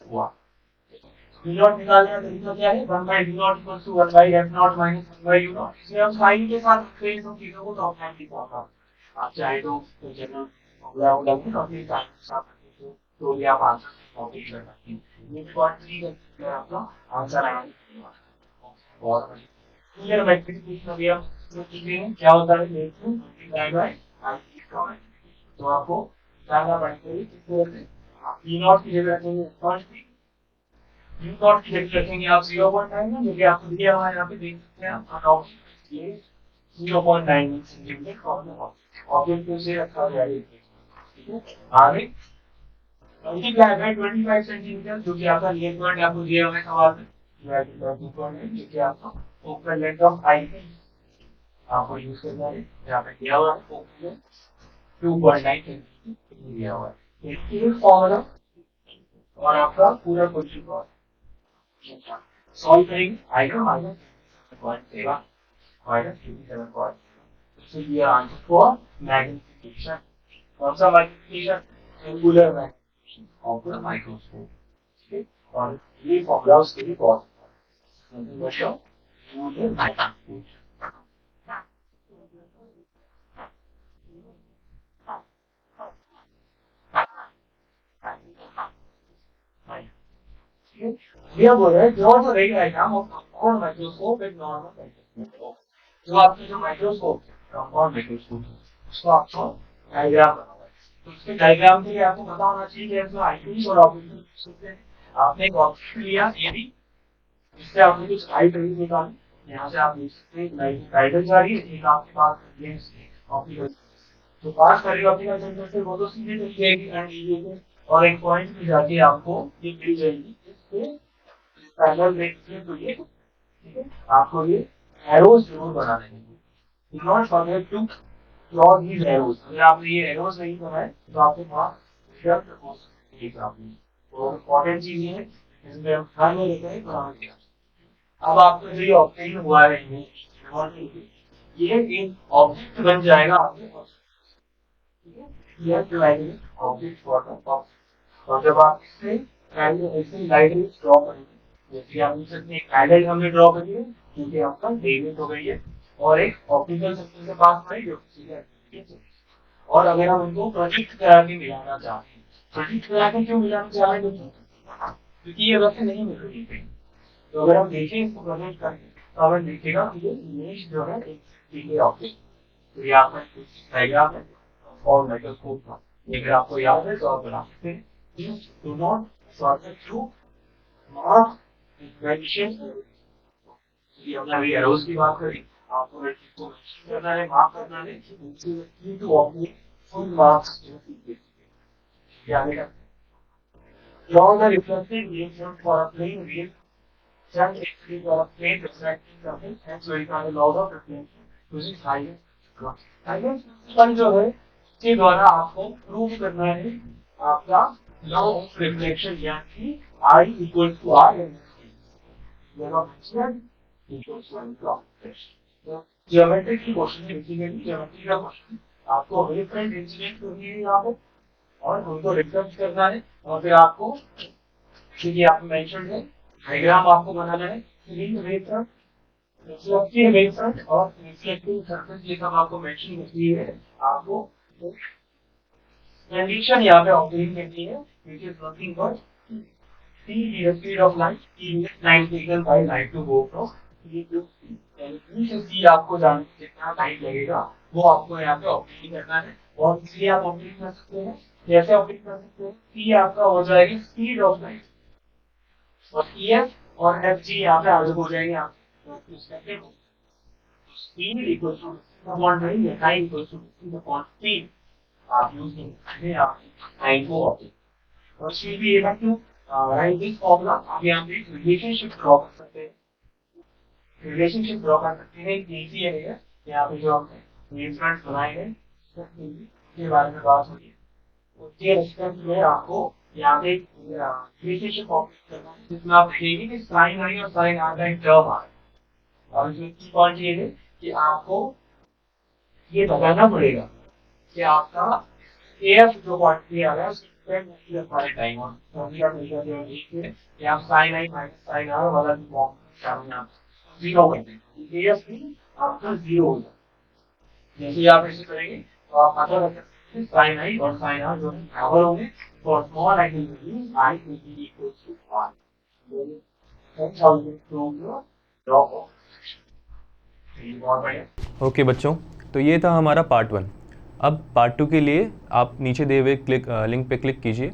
हुआ। v0 निकालने का तरीका क्या है, 1 by v0 equals to 1 by f0 minus 1 by u0। इसमें हम साइन के साथ रखते हैं सब चीजों को, तो ऑप्शन की फॉर्मूला आप चाहे तो जनरल फॉर्मूला होगा कि अपने साइन के साथ रखते हो तो ये आप आंसर कॉपी कर सकते हैं। ये पॉइंट 3 का आपका आंसर आएगा। और क्लियर मल्टीप्लिकेशन अभी हम सीखेंगे क्या होता है, लेकिन मल्टीप्लाई बाय आई, तो आपको जानना पड़ेगा किस तरह से आप v0 की जगह रखेंगे फर्स्ट यू नॉट की जगह रखेंगे आप 0.9 ना, क्योंकि आपको दिया हुआ है यहाँ पे देख सकते हैं आप अकाउंट ये 0.9 सेंटीमीटर ऑब्जेक्ट से रखा गया है। ठीक है, आगे मल्टीप्लाई बाय 25 सेंटीमीटर जो कि आपका रियल पॉइंट आपको दिया हुआ है सवाल में, डिवाइडेड बाय 2.9 जो कि आपका फोकल लेंथ ऑफ आई आपको यूज करना है। यहाँ पे दिया हुआ है फोकल लेंथ 2.9 सेंटीमीटर दिया हुआ है। ये फॉर्मूला और आपका पूरा क्वेश्चन सॉल्व करेंगे आएगा -1.7 -57 so ये आंसर फॉर मैग्निफिकेशन। कौन सा magnification, angular magnification of the microscope. ठीक है, और ये फॉर्मूला उसके लिए बहुत बच्चों ये बोल रहे हैं draw the rate diagram of compound microscope with normal microscope. जो आपके जो माइक्रोस्कोप कंपाउंड माइक्रोस्कोप उसको आपको डायग्राम बनाना है, तो उसके डायग्राम के लिए आपको पता होना चाहिए कि इसमें आईपीस और ऑब्जेक्ट होते हैं। आपने एक ऑब्जेक्ट लिया ए बी, इससे आपने कुछ लाइट रेज निकाली, यहाँ से आप देख सकते हैं लाइट राइडर जा रही है, एक आपके पास लेंस ऑप्टिकल तो पास करेगा ऑप्टिकल सेंटर से, वो तो सीधे चली जाएगी एंड ये और एक पॉइंट पे जाके आपको ये मिल जाएगी इससे पैरेलल रेट तो ये ठीक है। आपको ये एरोज जरूर बनाने हैं, do not forget to draw these arrows. अगर आपने ये एरोज नहीं बनाए तो आपके पास शब्द हो सकते हैं आपने, तो इंपॉर्टेंट चीज ये है इसमें हम ध्यान में लेकर ही बनाएंगे। अब आपका जो ये ऑब्जेक्ट हुआ है ये एक ऑब्जेक्ट बन जाएगा आपके पास। ठीक है, ये जो ऑब्जेक्ट फॉर द बॉक्स, और जब आप इससे ऐसे लाइट ड्रॉ करेंगे जैसे आप देख सकते हैं पैरेलल हमने ड्रॉ करी है क्योंकि आपका डेविएट हो गई है और एक ऑप्टिकल सेक्शन से पास करी जो सीधा। और अगर हम उनको प्रोजेक्ट करा के मिलाना चाहते हैं, प्रोजेक्ट करा के क्यों मिलाना चाह रहे हैं, क्योंकि ये वैसे नहीं मिल रही है। तो अगर हम देखें इसको प्रोजेक्ट करके तो हमें दिखेगा कि ये इमेज जो है एक 3D ऑब्जेक्ट, तो ये आपका डायग्राम है और माइक्रोस्कोप का, अगर आपको याद है तो आप बना सकते हैं। Do not sort through mark mention, ये हमने अभी एरोज की बात करी, आपको इसको करना है मार्क करना है टू ऑब्जेक्ट फुल मार्क्स क्या है। draw the reflected waveform for a plane wave such as for a plane reflecting surface and verify the laws of reflection using Huygens। Huygens जो है इसके द्वारा आपको प्रूव करना है आपका लॉ ऑफ रिफ्लेक्शन, यानी I equal to R in this case law of reflection equals to law of reflection। Geometry की क्वेश्चन बेसिकली ज्योमेट्री का क्वेश्चन आपको रिफ्लेक्ट इंसिडेंट करनी है यहाँ पे और उनको रिफ्लेक्ट करना है, और फिर आपको क्योंकि आप मेंशन है डायग्राम आपको बनाना है वेवफ्रंट, रिफ्लेक्टिव वेवफ्रंट और रिफ्लेक्टिव सरफेस, ये सब आपको मेंशन करनी है। आपको कंडीशन यहाँ पे ऑब्जर्व करनी है which is nothing but c the speed of light, c is light taken by light to go from c to c, से c आपको जानना कितना टाइम लगेगा वो आपको यहाँ पे ऑब्जर्व करना है, और इसलिए आप ऑब्जर्व कर सकते हैं कैसे ऑब्जर्व कर सकते हैं, c आपका हो जाएगी स्पीड ऑफ लाइट और ef और fg यहाँ पे आगे हो जाएंगे आपके speed equal to upon time या टाइम इक्वल टू स्पीड आप यूज नहीं आप टाइम को ऑब्जर्व, और she be able to write this formula. आप यहाँ पे रिलेशनशिप ड्रॉ कर सकते हैं, रिलेशनशिप ड्रॉ कर सकते हैं इजी है यहाँ पे जो हमने इंस्ट्रूमेंट्स बनाएंगे के बारे में बात होगी। उसके रिस्पेक्ट में आपको यहाँ पे इक्वेशन कॉपी करना है जिसमें आप देखेंगे कि साइन आई और साइन आर का एक टर्म आ रहा है और इसमें की पॉइंट ये है कि आपको ये बताना पड़ेगा कि आपका एफ जो क्वांटिटी आ रहा है उसकी हमारे टाइम और फॉर्मूला तरीका जो है कि आप sine i minus sine r वाला भी फॉर्म शामिल आप जीरो कर देंगे एफ भी आपका जीरो हो जाएगा। जैसे आप ऐसे करेंगे तो आप पता लग सकते हैं साइन आई और साइन आर जो है बराबर होंगे for small i value i will be equal to 1। That's how you prove your law of बहुत बढ़िया। ओके बच्चों, तो ये था हमारा पार्ट 1। अब पार्ट 2 के लिए आप नीचे दिए हुए लिंक पे क्लिक कीजिए